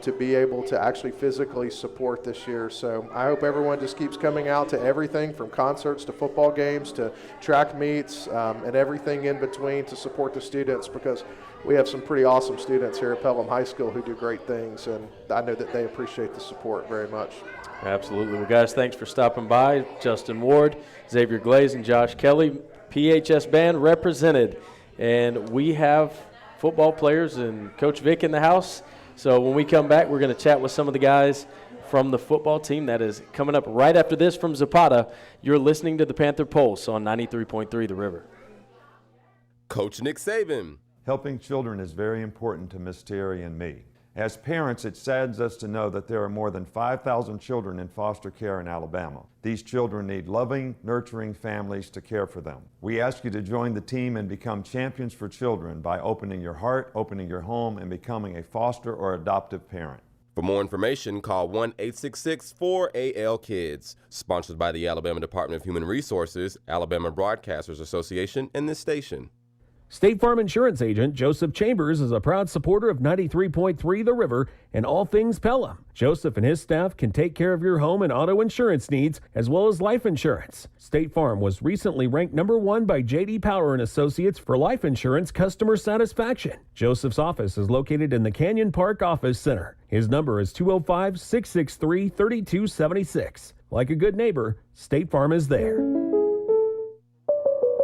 to be able to actually physically support this year. So I hope everyone just keeps coming out to everything from concerts to football games to track meets and everything in between to support the students, because we have some pretty awesome students here at Pelham High School who do great things, and I know that they appreciate the support very much. Absolutely. Well, guys, thanks for stopping by. Justin Ward, Xavier Glaze, and Josh Kelley, PHS band represented. And we have football players and Coach Vic in the house. So when we come back, we're going to chat with some of the guys from the football team. That is coming up right after this from Zapata. You're listening to the Panther Pulse on 93.3 The River. Coach Nick Saban. Helping children is very important to Miss Terry and me. As parents, it saddens us to know that there are more than 5,000 children in foster care in Alabama. These children need loving, nurturing families to care for them. We ask you to join the team and become champions for children by opening your heart, opening your home, and becoming a foster or adoptive parent. For more information, call 1-866-4AL-KIDS. Sponsored by the Alabama Department of Human Resources, Alabama Broadcasters Association, and this station. State Farm Insurance Agent Joseph Chambers is a proud supporter of 93.3 The River and all things Pelham. Joseph and his staff can take care of your home and auto insurance needs as well as life insurance. State Farm was recently ranked #1 by J.D. Power and Associates for life insurance customer satisfaction. Joseph's office is located in the Canyon Park Office Center. His number is 205-663-3276. Like a good neighbor, State Farm is there.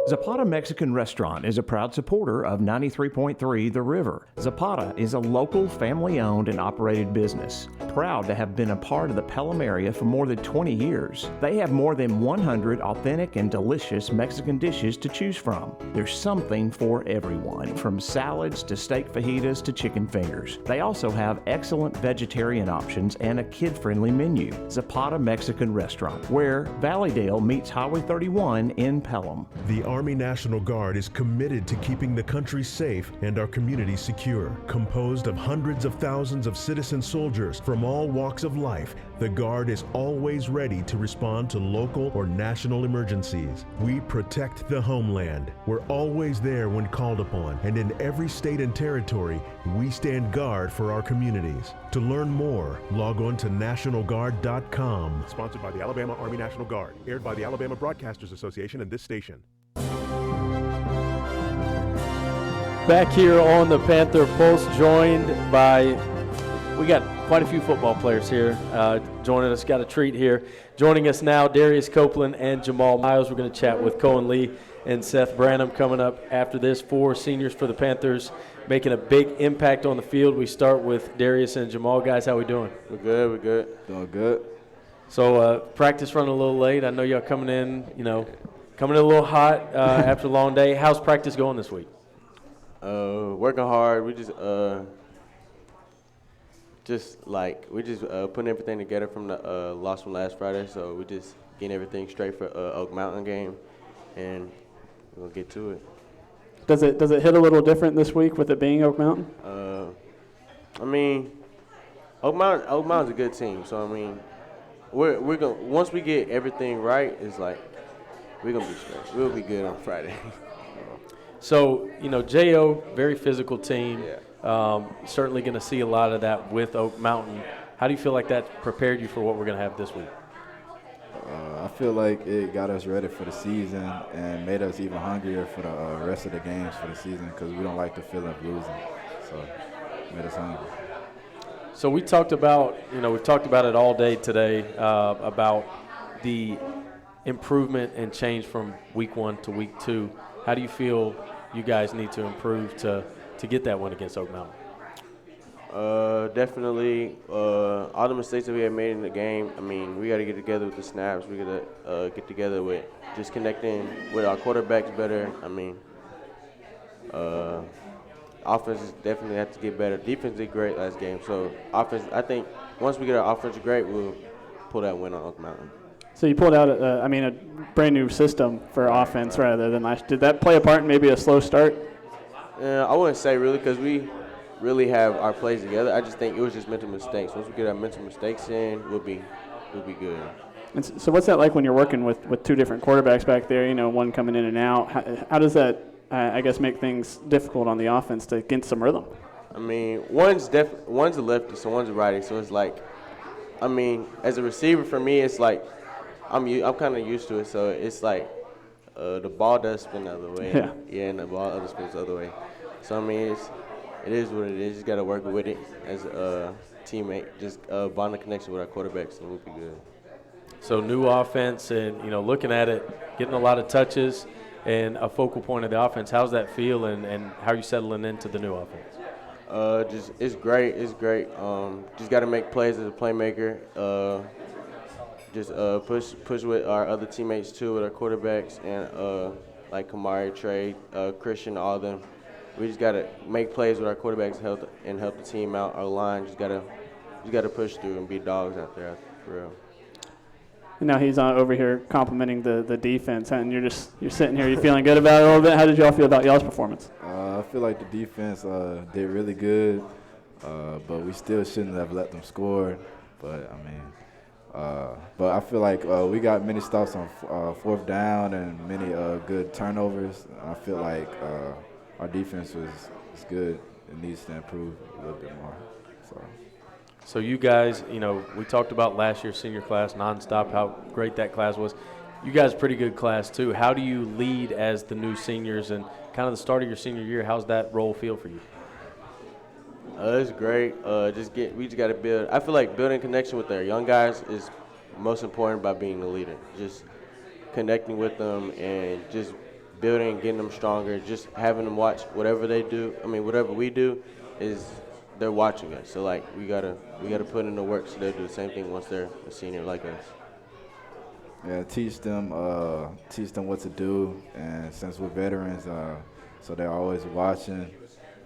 Zapata Mexican Restaurant is a proud supporter of 93.3 The River. Zapata is a local family-owned and operated business, proud to have been a part of the Pelham area for more than 20 years. They have more than 100 authentic and delicious Mexican dishes to choose from. There's something for everyone, from salads to steak fajitas to chicken fingers. They also have excellent vegetarian options and a kid-friendly menu. Zapata Mexican Restaurant, where Valleydale meets Highway 31 in Pelham. The Army National Guard is committed to keeping the country safe and our communities secure. Composed of hundreds of thousands of citizen soldiers from all walks of life, the Guard is always ready to respond to local or national emergencies. We protect the homeland. We're always there when called upon, and in every state and territory, we stand guard for our communities. To learn more, log on to nationalguard.com. Sponsored by the Alabama Army National Guard. Aired by the Alabama Broadcasters Association and this station. Back here on the Panther Pulse, joined by, we got quite a few football players here joining us, got a treat here. Joining us now, Darius Copeland and Jamal Miles. We're going to chat with Cohen Lee and Seth Branham coming up after this. 4 seniors for the Panthers making a big impact on the field. We start with Darius and Jamal. Guys, how we doing? We're good. Doing good. So practice running a little late. I know y'all coming in a little hot after a long day. How's practice going this week? Working hard. We just putting everything together from the loss from last Friday. So we just getting everything straight for Oak Mountain game, and we're gonna get to it. Does it hit a little different this week with it being Oak Mountain? Oak Mountain's a good team. So we're gonna, once we get everything right, it's like we're gonna be straight. We'll be good on Friday. So, J.O., very physical team. Yeah. Certainly going to see a lot of that with Oak Mountain. How do you feel like that prepared you for what we're going to have this week? I feel like it got us ready for the season and made us even hungrier for the rest of the games for the season because we don't like the feeling of losing. So it made us hungry. So we talked about, we've talked about it all day today, about the improvement and change from week 1 to week 2. How do you feel you guys need to improve to get that win against Oak Mountain? Definitely. All the mistakes that we had made in the game, we got to get together with the snaps. We got to get together with just connecting with our quarterbacks better. Offense definitely have to get better. Defense did great last game. So offense, I think once we get our offense great, we'll pull that win on Oak Mountain. So you pulled out, a brand new system for offense rather than last. Did that play a part in maybe a slow start? I wouldn't say really because we really have our plays together. I just think it was just mental mistakes. Once we get our mental mistakes in, we'll be good. And so what's that like when you're working with 2 different quarterbacks back there, one coming in and out? How does that, make things difficult on the offense to get some rhythm? One's a lefty, so one's a righty. So it's like, as a receiver for me, it's like, I'm kind of used to it, so it's like the ball does spin the other way. Yeah, and the ball spins the other way. So, it is what it is. You just got to work with it as a teammate, just bond the connection with our quarterbacks, and we'll be good. So new offense and, looking at it, getting a lot of touches and a focal point of the offense. How's that feel and how are you settling into the new offense? It's great. It's great. Just got to make plays as a playmaker. Just push with our other teammates too, with our quarterbacks and like Kamari, Trey, Christian, all of them. we just got to make plays with our quarterbacks and help the team out. Our line just got to push through and be dogs out there for real. And now he's over here complimenting the defense, and you're sitting here, you feeling good about it a little bit. How did y'all feel about y'all's performance? I feel like the defense did really good, but we still shouldn't have let them score. But I mean, but I feel like we got many stops on fourth down and many good turnovers. I feel like our defense is good. It needs to improve a little bit more. So you guys, we talked about last year's senior class nonstop, how great that class was. You guys pretty good class too. How do you lead as the new seniors and kind of the start of your senior year? How's that role feel for you? It's great. We just got to build. I feel like building connection with our young guys is most important by being the leader. Just connecting with them and just building and getting them stronger. Just having them watch whatever they do. I mean, whatever we do is they're watching us. So like we gotta put in the work so they'll do the same thing once they're a senior like us. Yeah, teach them what to do, and since we're veterans, so they're always watching.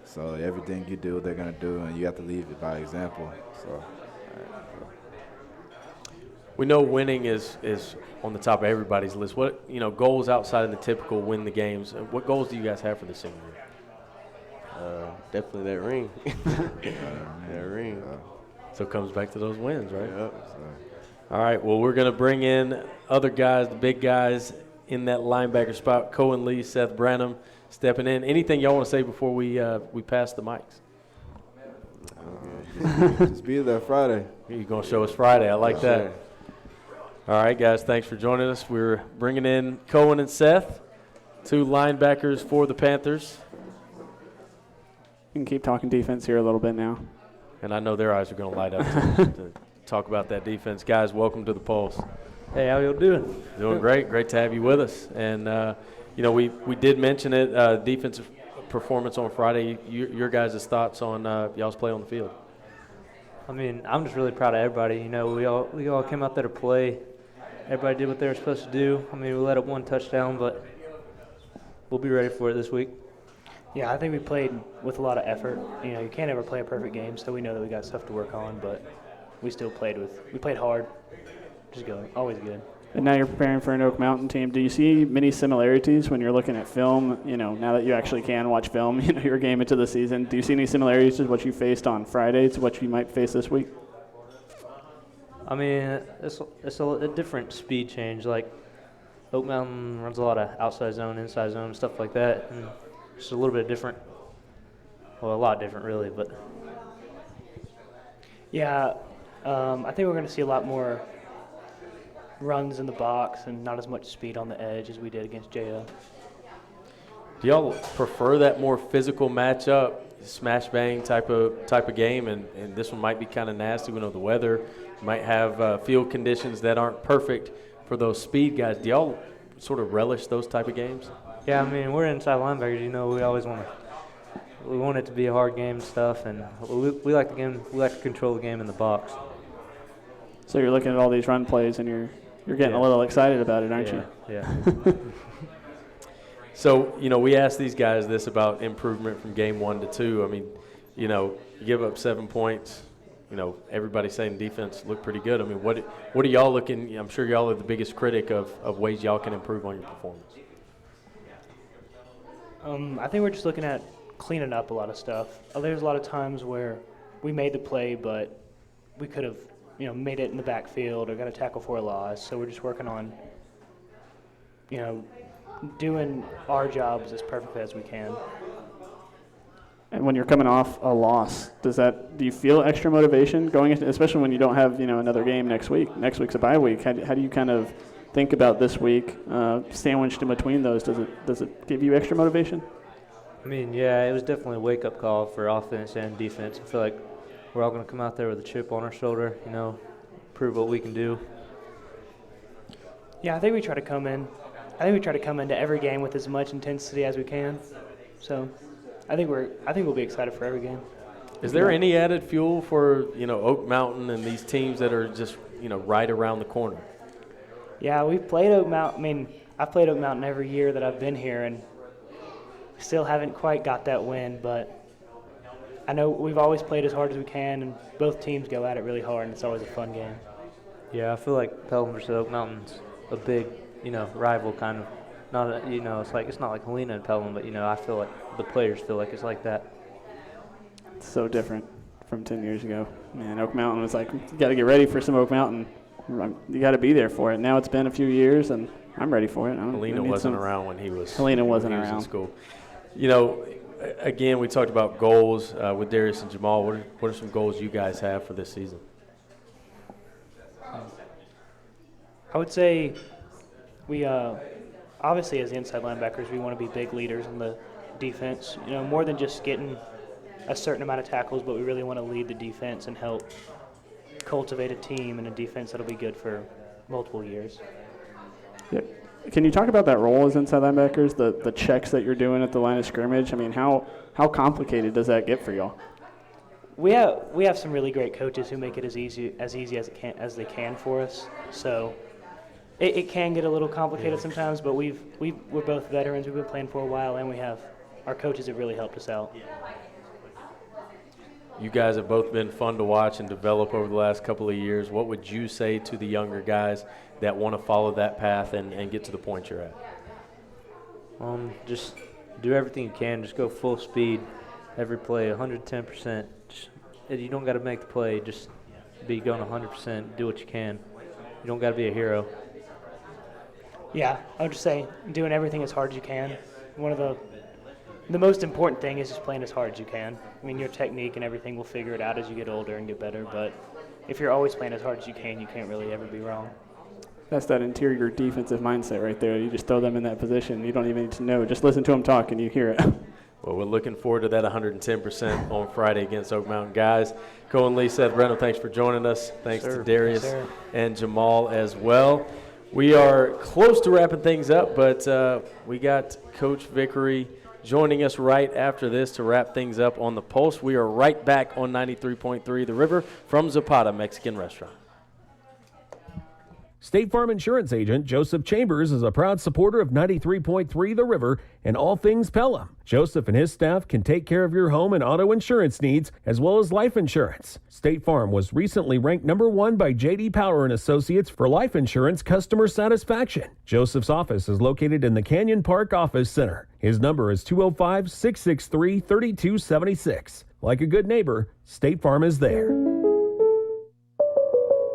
So everything you do, they're gonna do, and you have to lead it by example. So. We know winning is on the top of everybody's list. What goals outside of the typical win the games? What goals do you guys have for the senior year? Definitely that ring. That ring. So it comes back to those wins, right? Yep. All right, well, we're going to bring in other guys, the big guys in that linebacker spot. Cohen Lee, Seth Branham stepping in. Anything y'all want to say before we pass the mics? Just be there Friday. You're going to show us Friday. I like that. Sure. All right, guys, thanks for joining us. We're bringing in Cohen and Seth, two linebackers for the Panthers. We can keep talking defense here a little bit now. And I know their eyes are going to light up to talk about that defense. Guys, welcome to the Pulse. Hey, how y'all doing? Doing great. Great to have you with us. And, we did mention it, defensive performance on Friday. Your guys' thoughts on y'all's play on the field? I mean, I'm just really proud of everybody. We all came out there to play. Everybody did what they were supposed to do. I mean, we let up one touchdown, but we'll be ready for it this week. Yeah, I think we played with a lot of effort. You can't ever play a perfect game, so we know that we got stuff to work on, but we still played hard. Just always good. And now you're preparing for an Oak Mountain team. Do you see many similarities when you're looking at film? Now that you actually can watch film, your game into the season. Do you see any similarities to what you faced on Friday to what you might face this week? I mean, it's a different speed change. Like Oak Mountain runs a lot of outside zone, inside zone, stuff like that. And just a little bit different. Well, a lot different, really, but. Yeah, I think we're going to see a lot more runs in the box and not as much speed on the edge as we did against JO. Do y'all prefer that more physical matchup, smash bang type of game? And this one might be kind of nasty. We know the weather might have field conditions that aren't perfect for those speed guys. Do y'all sort of relish those type of games? Yeah, I mean, we're inside linebackers. We always want it to be a hard game and stuff, and we like the game. We like to control the game in the box. So you're looking at all these run plays, and you're getting a little excited about it, aren't you? Yeah. So we asked these guys this about improvement from game 1 to 2. I mean, you give up 7 points. Everybody's saying defense looked pretty good. I mean, what are y'all looking? I'm sure y'all are the biggest critic of ways y'all can improve on your performance. I think we're just looking at cleaning up a lot of stuff. There's a lot of times where we made the play, but we could have, made it in the backfield or got a tackle for a loss. So we're just working on, doing our jobs as perfectly as we can. And when you're coming off a loss, do you feel extra motivation going into, especially when you don't have, another game next week? Next week's a bye week. How do you kind of think about this week, sandwiched in between those? Does it give you extra motivation? I mean, yeah, it was definitely a wake-up call for offense and defense. I feel like we're all going to come out there with a chip on our shoulder, prove what we can do. Yeah, I think we try to come into every game with as much intensity as we can. So I think we'll be excited for every game. Is there any added fuel for, Oak Mountain and these teams that are just, right around the corner? Yeah, we've played Oak Mountain. I mean, I've played Oak Mountain every year that I've been here, and Still haven't quite got that win, but I know we've always played as hard as we can, and both teams go at it really hard, and it's always a fun game. Yeah, I feel like Pelham versus Oak Mountain's a big, rival kind of. It's not like Helena and Pelham, but I feel like the players feel like it's like that. It's so different from 10 years ago. Man, Oak Mountain was like, you got to get ready for some Oak Mountain. You got to be there for it. Now it's been a few years, and I'm ready for it. Helena wasn't around when he was. Helena wasn't in around. School. Again, we talked about goals with Darius and Jamal. What are some goals you guys have for this season? I would say we obviously as the inside linebackers, we want to be big leaders in the defense. More than just getting a certain amount of tackles, but we really want to lead the defense and help cultivate a team and a defense that'll be good for multiple years. Yeah. Can you talk about that role as inside linebackers, the checks that you're doing at the line of scrimmage? I mean, how complicated does that get for y'all? We have some really great coaches who make it as easy as they can for us. So it can get a little complicated sometimes, but we're both veterans. We've been playing for a while, and we have our coaches have really helped us out. You guys have both been fun to watch and develop over the last couple of years. What would you say to the younger guys that want to follow that path and get to the point you're at? Just do everything you can. Just go full speed every play, 110%. You don't got to make the play. Just be going 100%. Do what you can. You don't got to be a hero. Yeah, I would just say doing everything as hard as you can. One of the most important thing is just playing as hard as you can. I mean, your technique and everything will figure it out as you get older and get better, but if you're always playing as hard as you can't really ever be wrong. That's that interior defensive mindset right there. You just throw them in that position. You don't even need to know. Just listen to them talk and you hear it. Well, we're looking forward to that 110% on Friday against Oak Mountain. Guys, Cohen Lee, Seth Branham, thanks for joining us. Thanks to Darius and Jamal as well. We are close to wrapping things up, but we got Coach Vickery joining us right after this to wrap things up on the Pulse. We are right back on 93.3 The River from Zapata Mexican Restaurant. State Farm Insurance Agent Joseph Chambers is a proud supporter of 93.3 The River and all things Pelham. Joseph and his staff can take care of your home and auto insurance needs as well as life insurance. State Farm was recently ranked #1 by J.D. Power and Associates for life insurance customer satisfaction. Joseph's office is located in the Canyon Park Office Center. His number is 205-663-3276. Like a good neighbor, State Farm is there.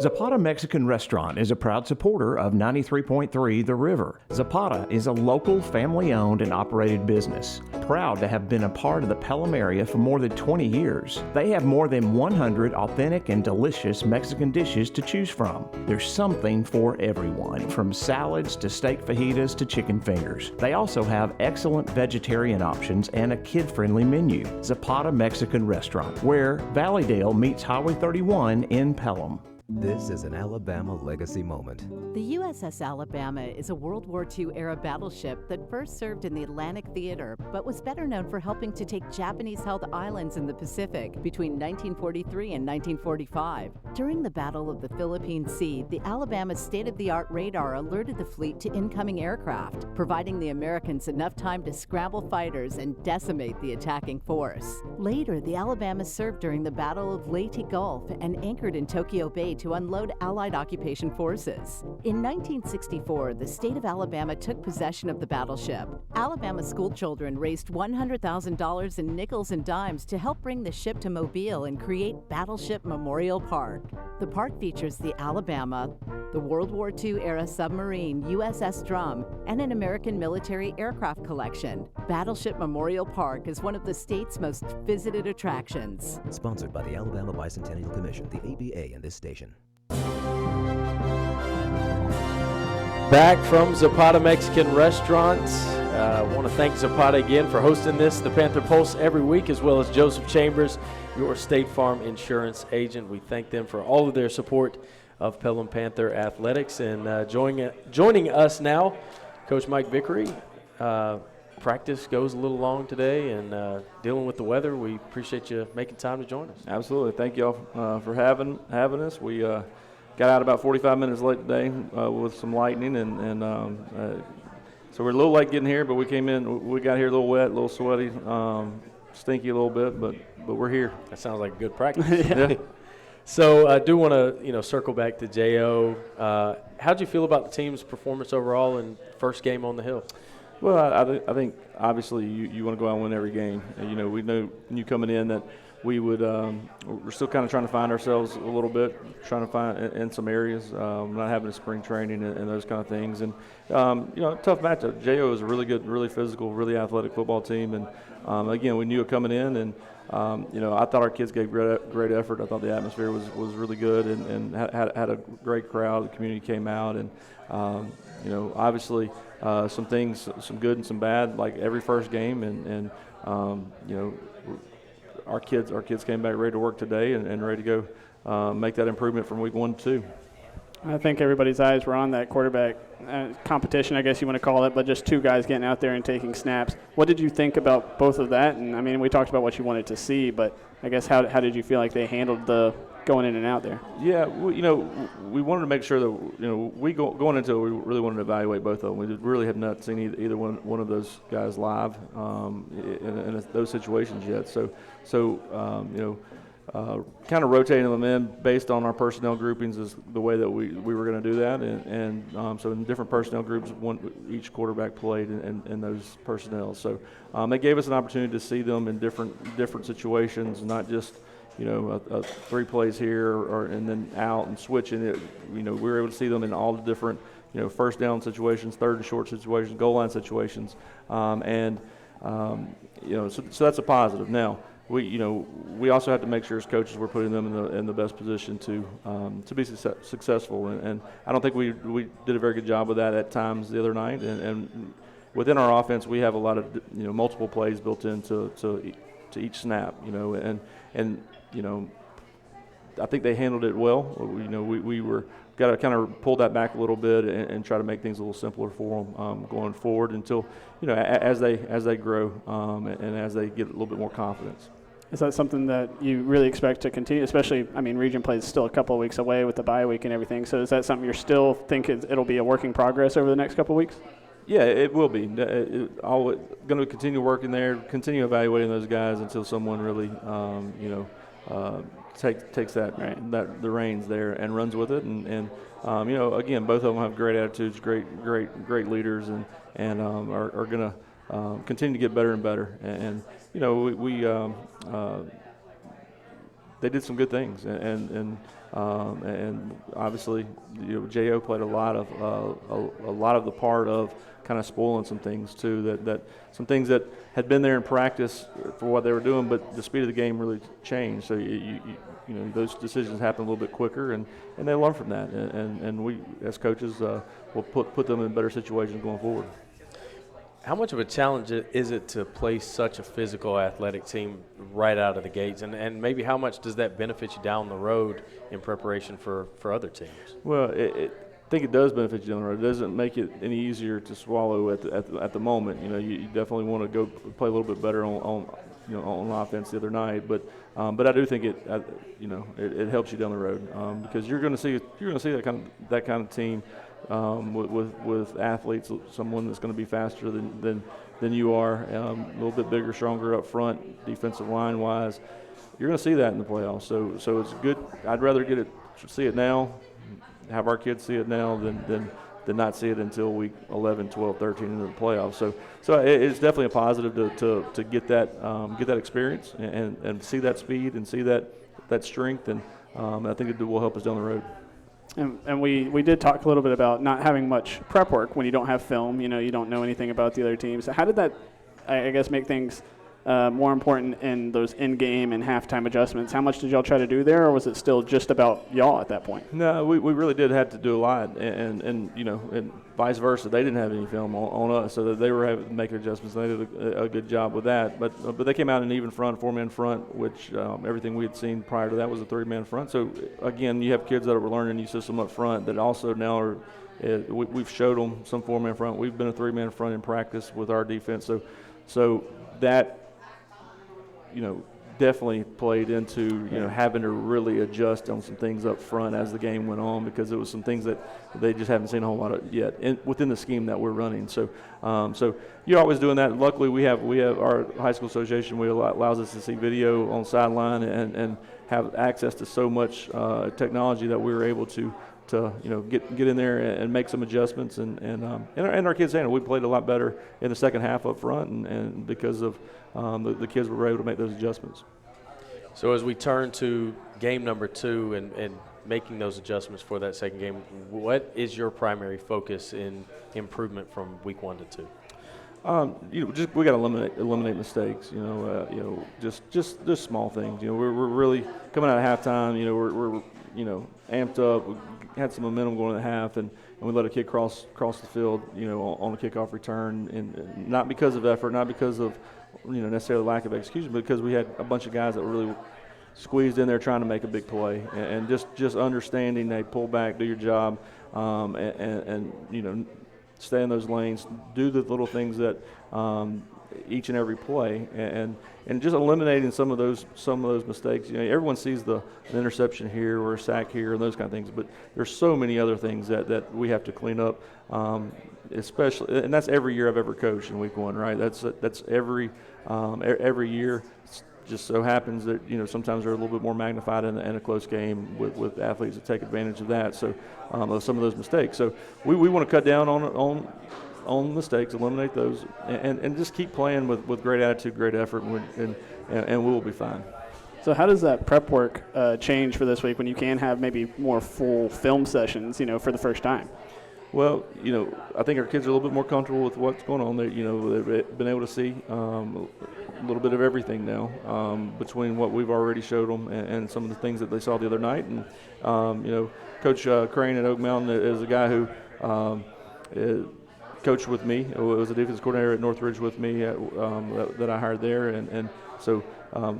Zapata Mexican Restaurant is a proud supporter of 93.3 The River. Zapata is a local family-owned and operated business, proud to have been a part of the Pelham area for more than 20 years. They have more than 100 authentic and delicious Mexican dishes to choose from. There's something for everyone, from salads to steak fajitas to chicken fingers. They also have excellent vegetarian options and a kid-friendly menu. Zapata Mexican Restaurant, where Valleydale meets Highway 31 in Pelham. This is an Alabama legacy moment. The USS Alabama is a World War II-era battleship that first served in the Atlantic Theater, but was better known for helping to take Japanese-held islands in the Pacific between 1943 and 1945. During the Battle of the Philippine Sea, the Alabama's state-of-the-art radar alerted the fleet to incoming aircraft, providing the Americans enough time to scramble fighters and decimate the attacking force. Later, the Alabama served during the Battle of Leyte Gulf and anchored in Tokyo Bay to unload Allied occupation forces. In 1964, the state of Alabama took possession of the battleship. Alabama schoolchildren raised $100,000 in nickels and dimes to help bring the ship to Mobile and create Battleship Memorial Park. The park features the Alabama, the World War II-era submarine USS Drum, and an American military aircraft collection. Battleship Memorial Park is one of the state's most visited attractions. Sponsored by the Alabama Bicentennial Commission, the ABA, and this station. Back from Zapata Mexican Restaurant. I want to thank Zapata again for hosting this, the Panther Pulse, every week, as well as Joseph Chambers, your State Farm insurance agent. We thank them for all of their support of Pelham Panther athletics. And joining us now, Coach Mike Vickery. Practice goes a little long today, and dealing with the weather, we appreciate you making time to join us. Absolutely. Thank you all for having us. We got out about 45 minutes late today with some lightning, and So we're a little late getting here, but we came in. We got here a little wet, a little sweaty, stinky a little bit, but we're here. That sounds like good practice. Yeah. So I do want to circle back to J.O. How'd you feel about the team's performance overall in first game on the Hill? Well, I think obviously you want to go out and win every game. And, we know when you coming in that we would. We're still kind of trying to find ourselves a little bit, trying to find in some areas, not having a spring training and those kind of things. And tough matchup. J.O. is a really good, really physical, really athletic football team. And again, we knew it coming in, and I thought our kids gave great effort. I thought the atmosphere was really good, and had a great crowd. The community came out, and obviously some things, some good and some bad, like every first game, and our kids came back ready to work today and ready to go make that improvement from week 1 to 2. I think everybody's eyes were on that quarterback competition, I guess you want to call it, but just two guys getting out there and taking snaps. What did you think about both of that? And, I mean, we talked about what you wanted to see, but I guess how did you feel like they handled the going in and out there? Yeah, we wanted to make sure that, we going into it, we really wanted to evaluate both of them. We really have not seen either one of those guys live in those situations yet. So kind of rotating them in based on our personnel groupings is the way that we were going to do that, and so in different personnel groups, each quarterback played in those personnel. So they gave us an opportunity to see them in different situations, not just a 3 plays here and then out and switching it. We were able to see them in all the different first down situations, third and short situations, goal line situations, so that's a positive. Now, we also have to make sure as coaches we're putting them in the best position to be successful, and I don't think we did a very good job with that at times the other night. And within our offense, we have a lot of multiple plays built into each snap, and I think they handled it well. We were got to kind of pull that back a little bit and try to make things a little simpler for them going forward until as they grow and as they get a little bit more confidence. Is that something that you really expect to continue, especially, I mean, region play is still a couple of weeks away with the bye week and everything, so is that something you're still think it'll be a work in progress over the next couple of weaks? Yeah, it will be. Going to continue working there, continue evaluating those guys until someone really, takes the reins there and runs with it. And again, both of them have great attitudes, great leaders, and are going to continue to get better and better. And they did some good things, and obviously, J.O. played a lot of the part of kind of spoiling some things too. That some things that had been there in practice for what they were doing, but the speed of the game really changed. So those decisions happen a little bit quicker, and they learn from that. And we as coaches will put them in better situations going forward. How much of a challenge is it to play such a physical, athletic team right out of the gates? And maybe how much does that benefit you down the road in preparation for other teams? Well, I think it does benefit you down the road. It doesn't make it any easier to swallow at the moment. You definitely want to go play a little bit better on offense the other night. But I do think it helps you down the road because you're going to see that kind of team. With athletes, someone that's going to be faster than you are, a little bit bigger, stronger up front, defensive line wise. You're going to see that in the playoffs. So it's good. I'd rather see it now, have our kids see it now than not see it until week 11, 12, 13 into the playoffs. So it's definitely a positive to get that experience and see that speed and see that strength, and I think it will help us down the road. And we did talk a little bit about not having much prep work when you don't have film. You don't know anything about the other teams. How did that, I guess, make things more important in those in-game and halftime adjustments? How much did y'all try to do there, or was it still just about y'all at that point? No, we really did have to do a lot, and vice versa. They didn't have any film on us, so that they were having to make adjustments. They did a good job with that. But they came out in an even front, 4-man front, which everything we had seen prior to that was a 3-man front. So again, you have kids that are learning a new system up front that also now are. We've showed them some 4-man front. We've been a 3-man front in practice with our defense. So that definitely played into having to really adjust on some things up front as the game went on, because it was some things that they just haven't seen a whole lot of yet within the scheme that we're running. So so you're always doing that. Luckily we have our high school association allows us to see video on sideline and have access to so much technology that we were able to get in there and make some adjustments, and our kids saying we played a lot better in the second half up front, and because of the kids were able to make those adjustments. So as we turn to game number 2 and making those adjustments for that second game, what is your primary focus in improvement from week 1 to 2? We got to eliminate mistakes. Just small things. We're really coming out of halftime. We're amped up. We had some momentum going in the half, and we let a kid cross the field. On a kickoff return, and not because of effort, not because of necessarily lack of execution, but because we had a bunch of guys that were really squeezed in there trying to make a big play, and just understanding they pull back, do your job, and stay in those lanes, do the little things that each and every play, and just eliminating some of those mistakes. Everyone sees an interception here or a sack here and those kind of things, but there's so many other things that we have to clean up, especially, and that's every year I've ever coached in week 1, right? That's every year. Just so happens that sometimes they're a little bit more magnified in a close game with athletes that take advantage of that. So some of those mistakes. So we want to cut down on mistakes, eliminate those, and just keep playing with great attitude, great effort, and we will be fine. So how does that prep work change for this week when you can have maybe more full film sessions, for the first time? Well, I think our kids are a little bit more comfortable with what's going on. They've been able to see a little bit of everything now, between what we've already showed them and some of the things that they saw the other night. And Coach Crane at Oak Mountain is a guy who coached with me. Was a defense coordinator at Northridge with me that I hired there, and so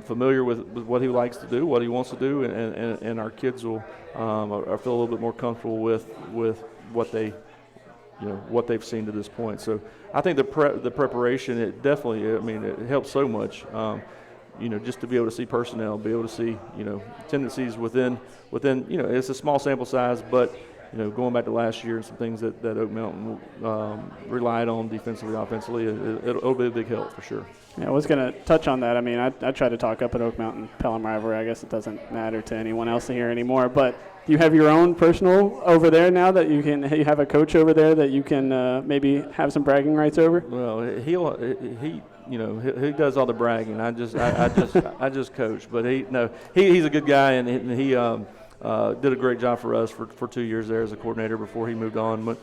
familiar with what he likes to do, what he wants to do, and our kids will feel a little bit more comfortable with what they've seen to this point. So I think the preparation, it definitely, it helps so much. Just to be able to see personnel, be able to see tendencies within. It's a small sample size, but going back to last year and some things that Oak Mountain relied on defensively, offensively, it'll be a big help for sure. Yeah, I was going to touch on that. I tried to talk up at Oak Mountain Pelham rivalry. I guess it doesn't matter to anyone else here anymore. But you have your own personal over there now that you have a coach over there that you can maybe have some bragging rights over. Well, he does all the bragging. I just coach. But he's a good guy, and he did a great job for us for 2 years there as a coordinator before he moved on. Went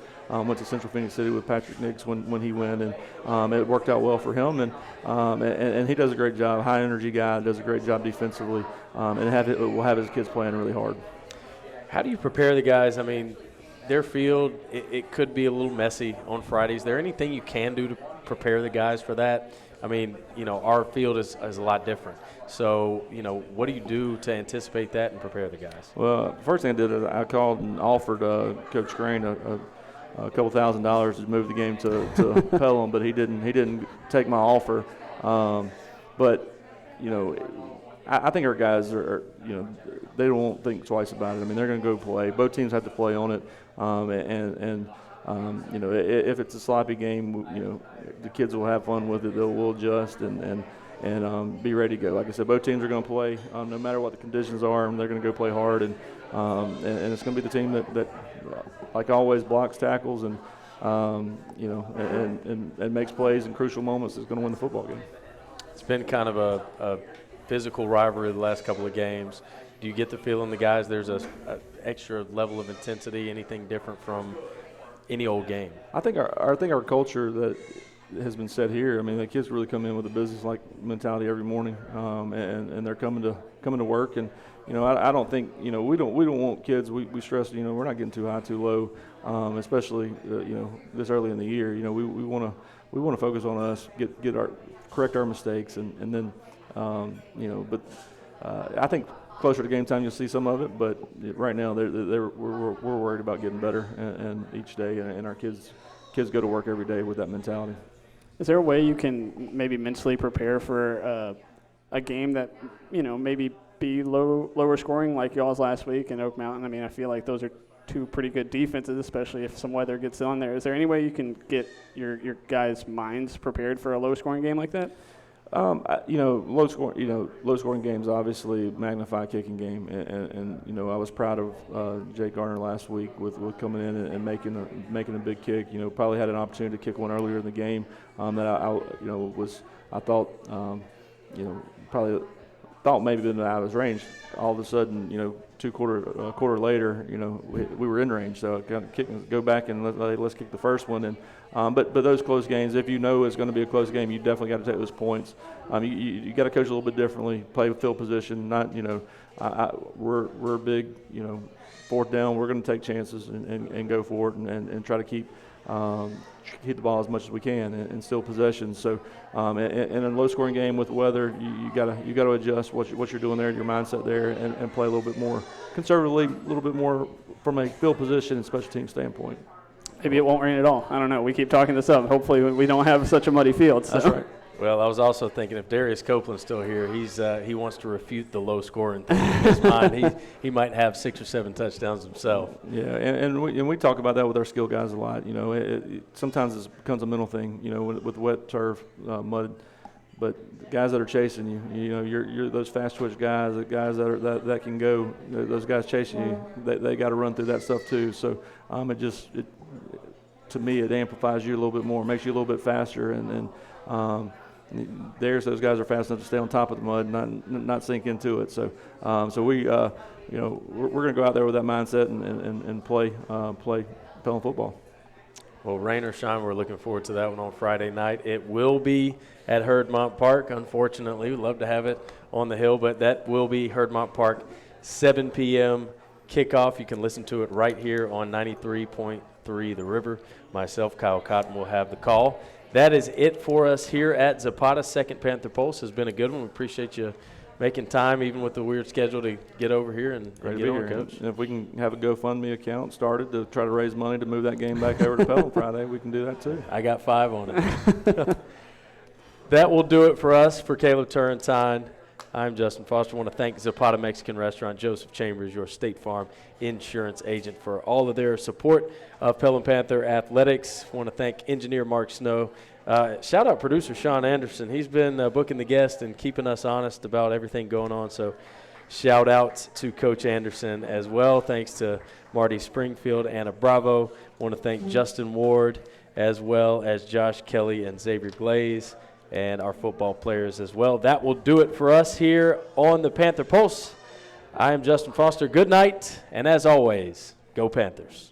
to Central Phoenix City with Patrick Nix when he went, and it worked out well for him. And he does a great job. High energy guy, does a great job defensively, and will have his kids playing really hard. How do you prepare the guys? Their field, it could be a little messy on Fridays. Is there anything you can do to prepare the guys for that? Our field is a lot different. So, what do you do to anticipate that and prepare the guys? Well, first thing I did is I called and offered Coach Crane a couple $1,000s to move the game to Pelham, but he didn't take my offer. But I think our guys are they won't think twice about it. They're going to go play. Both teams have to play on it, if it's a sloppy game, the kids will have fun with it. We'll adjust and be ready to go. Like I said, both teams are going to play no matter what the conditions are, and they're going to go play hard. And it's going to be the team that like always, blocks, tackles, and makes plays in crucial moments that's going to win the football game. It's been kind of a physical rivalry the last couple of games. Do you get the feeling the guys there's a extra level of intensity, anything different from any old game? I think our culture that has been set here. The kids really come in with a business-like mentality every morning, and they're coming to work. And I don't think we don't want kids. We stress we're not getting too high, too low, especially this early in the year. We want to focus on us, correct our mistakes, and then But I think closer to game time you'll see some of it. But right now we're worried about getting better and each day, and our kids go to work every day with that mentality. Is there a way you can maybe mentally prepare for a game that, maybe be lower scoring like y'all's last week in Oak Mountain. I mean, I feel like those are two pretty good defenses, especially if some weather gets on there. Is there any way you can get your guys' minds prepared for a low-scoring game like that? Low scoring games obviously magnify a kicking game, and I was proud of Jake Garner last week with coming in and making a big kick. Probably had an opportunity to kick one earlier in the game that I thought probably thought maybe been out of his range. All of a sudden, quarter later, we were in range. So kind of go back and let's kick the first one. And but those close games, if it's going to be a close game, you definitely got to take those points. You got to coach a little bit differently, play with field position. Not we're big. Fourth down, we're going to take chances and go for it and try to keep the ball as much as we can and still possession. So in a low-scoring game with the weather, you got to adjust what you're doing there, your mindset there, and play a little bit more conservatively, a little bit more from a field position and special team standpoint. Maybe it won't rain at all. I don't know. We keep talking this up. Hopefully we don't have such a muddy field. So. That's right. Well, I was also thinking if Darius Copeland's still here, he wants to refute the low scoring thing in his mind. He might have 6 or 7 touchdowns himself. Yeah, and we talk about that with our skill guys a lot. Sometimes it becomes a mental thing. With wet turf, mud. But the guys that are chasing you, you're those fast twitch guys, the guys that can go. Those guys chasing you, they got to run through that stuff too. So to me, it amplifies you a little bit more, makes you a little bit faster, and those guys are fast enough to stay on top of the mud, not sink into it. So we we're going to go out there with that mindset and play Pelham football. Well, rain or shine, we're looking forward to that one on Friday night. It will be at Herdmont Park. Unfortunately, we'd love to have it on the hill, but that will be Herdmont Park, 7 p.m. kickoff. You can listen to it right here on 93.3 The River. Myself, Kyle Cotton, will have the call. That is it for us here at Zapata. Second Panther Pulse has been a good one. We appreciate you making time, even with the weird schedule, to get over here and get on, Coach. And if we can have a GoFundMe account started to try to raise money to move that game back over to Pelham Friday, we can do that too. I got 5 on it. That will do it for us. For Caleb Turrentine, I'm Justin Foster. I want to thank Zapata Mexican Restaurant, Joseph Chambers, your State Farm insurance agent, for all of their support of Pelham Panther athletics. I want to thank engineer Mark Snow. Shout out producer Sean Anderson. He's been booking the guests and keeping us honest about everything going on. So shout out to Coach Anderson as well. Thanks to Marty Springfield, Anna Bravo. I want to thank Justin Ward as well as Josh Kelley and Xavier Glaze and our football players as well. That will do it for us here on the Panther Pulse. I am Justin Foster. Good night, and as always, go Panthers.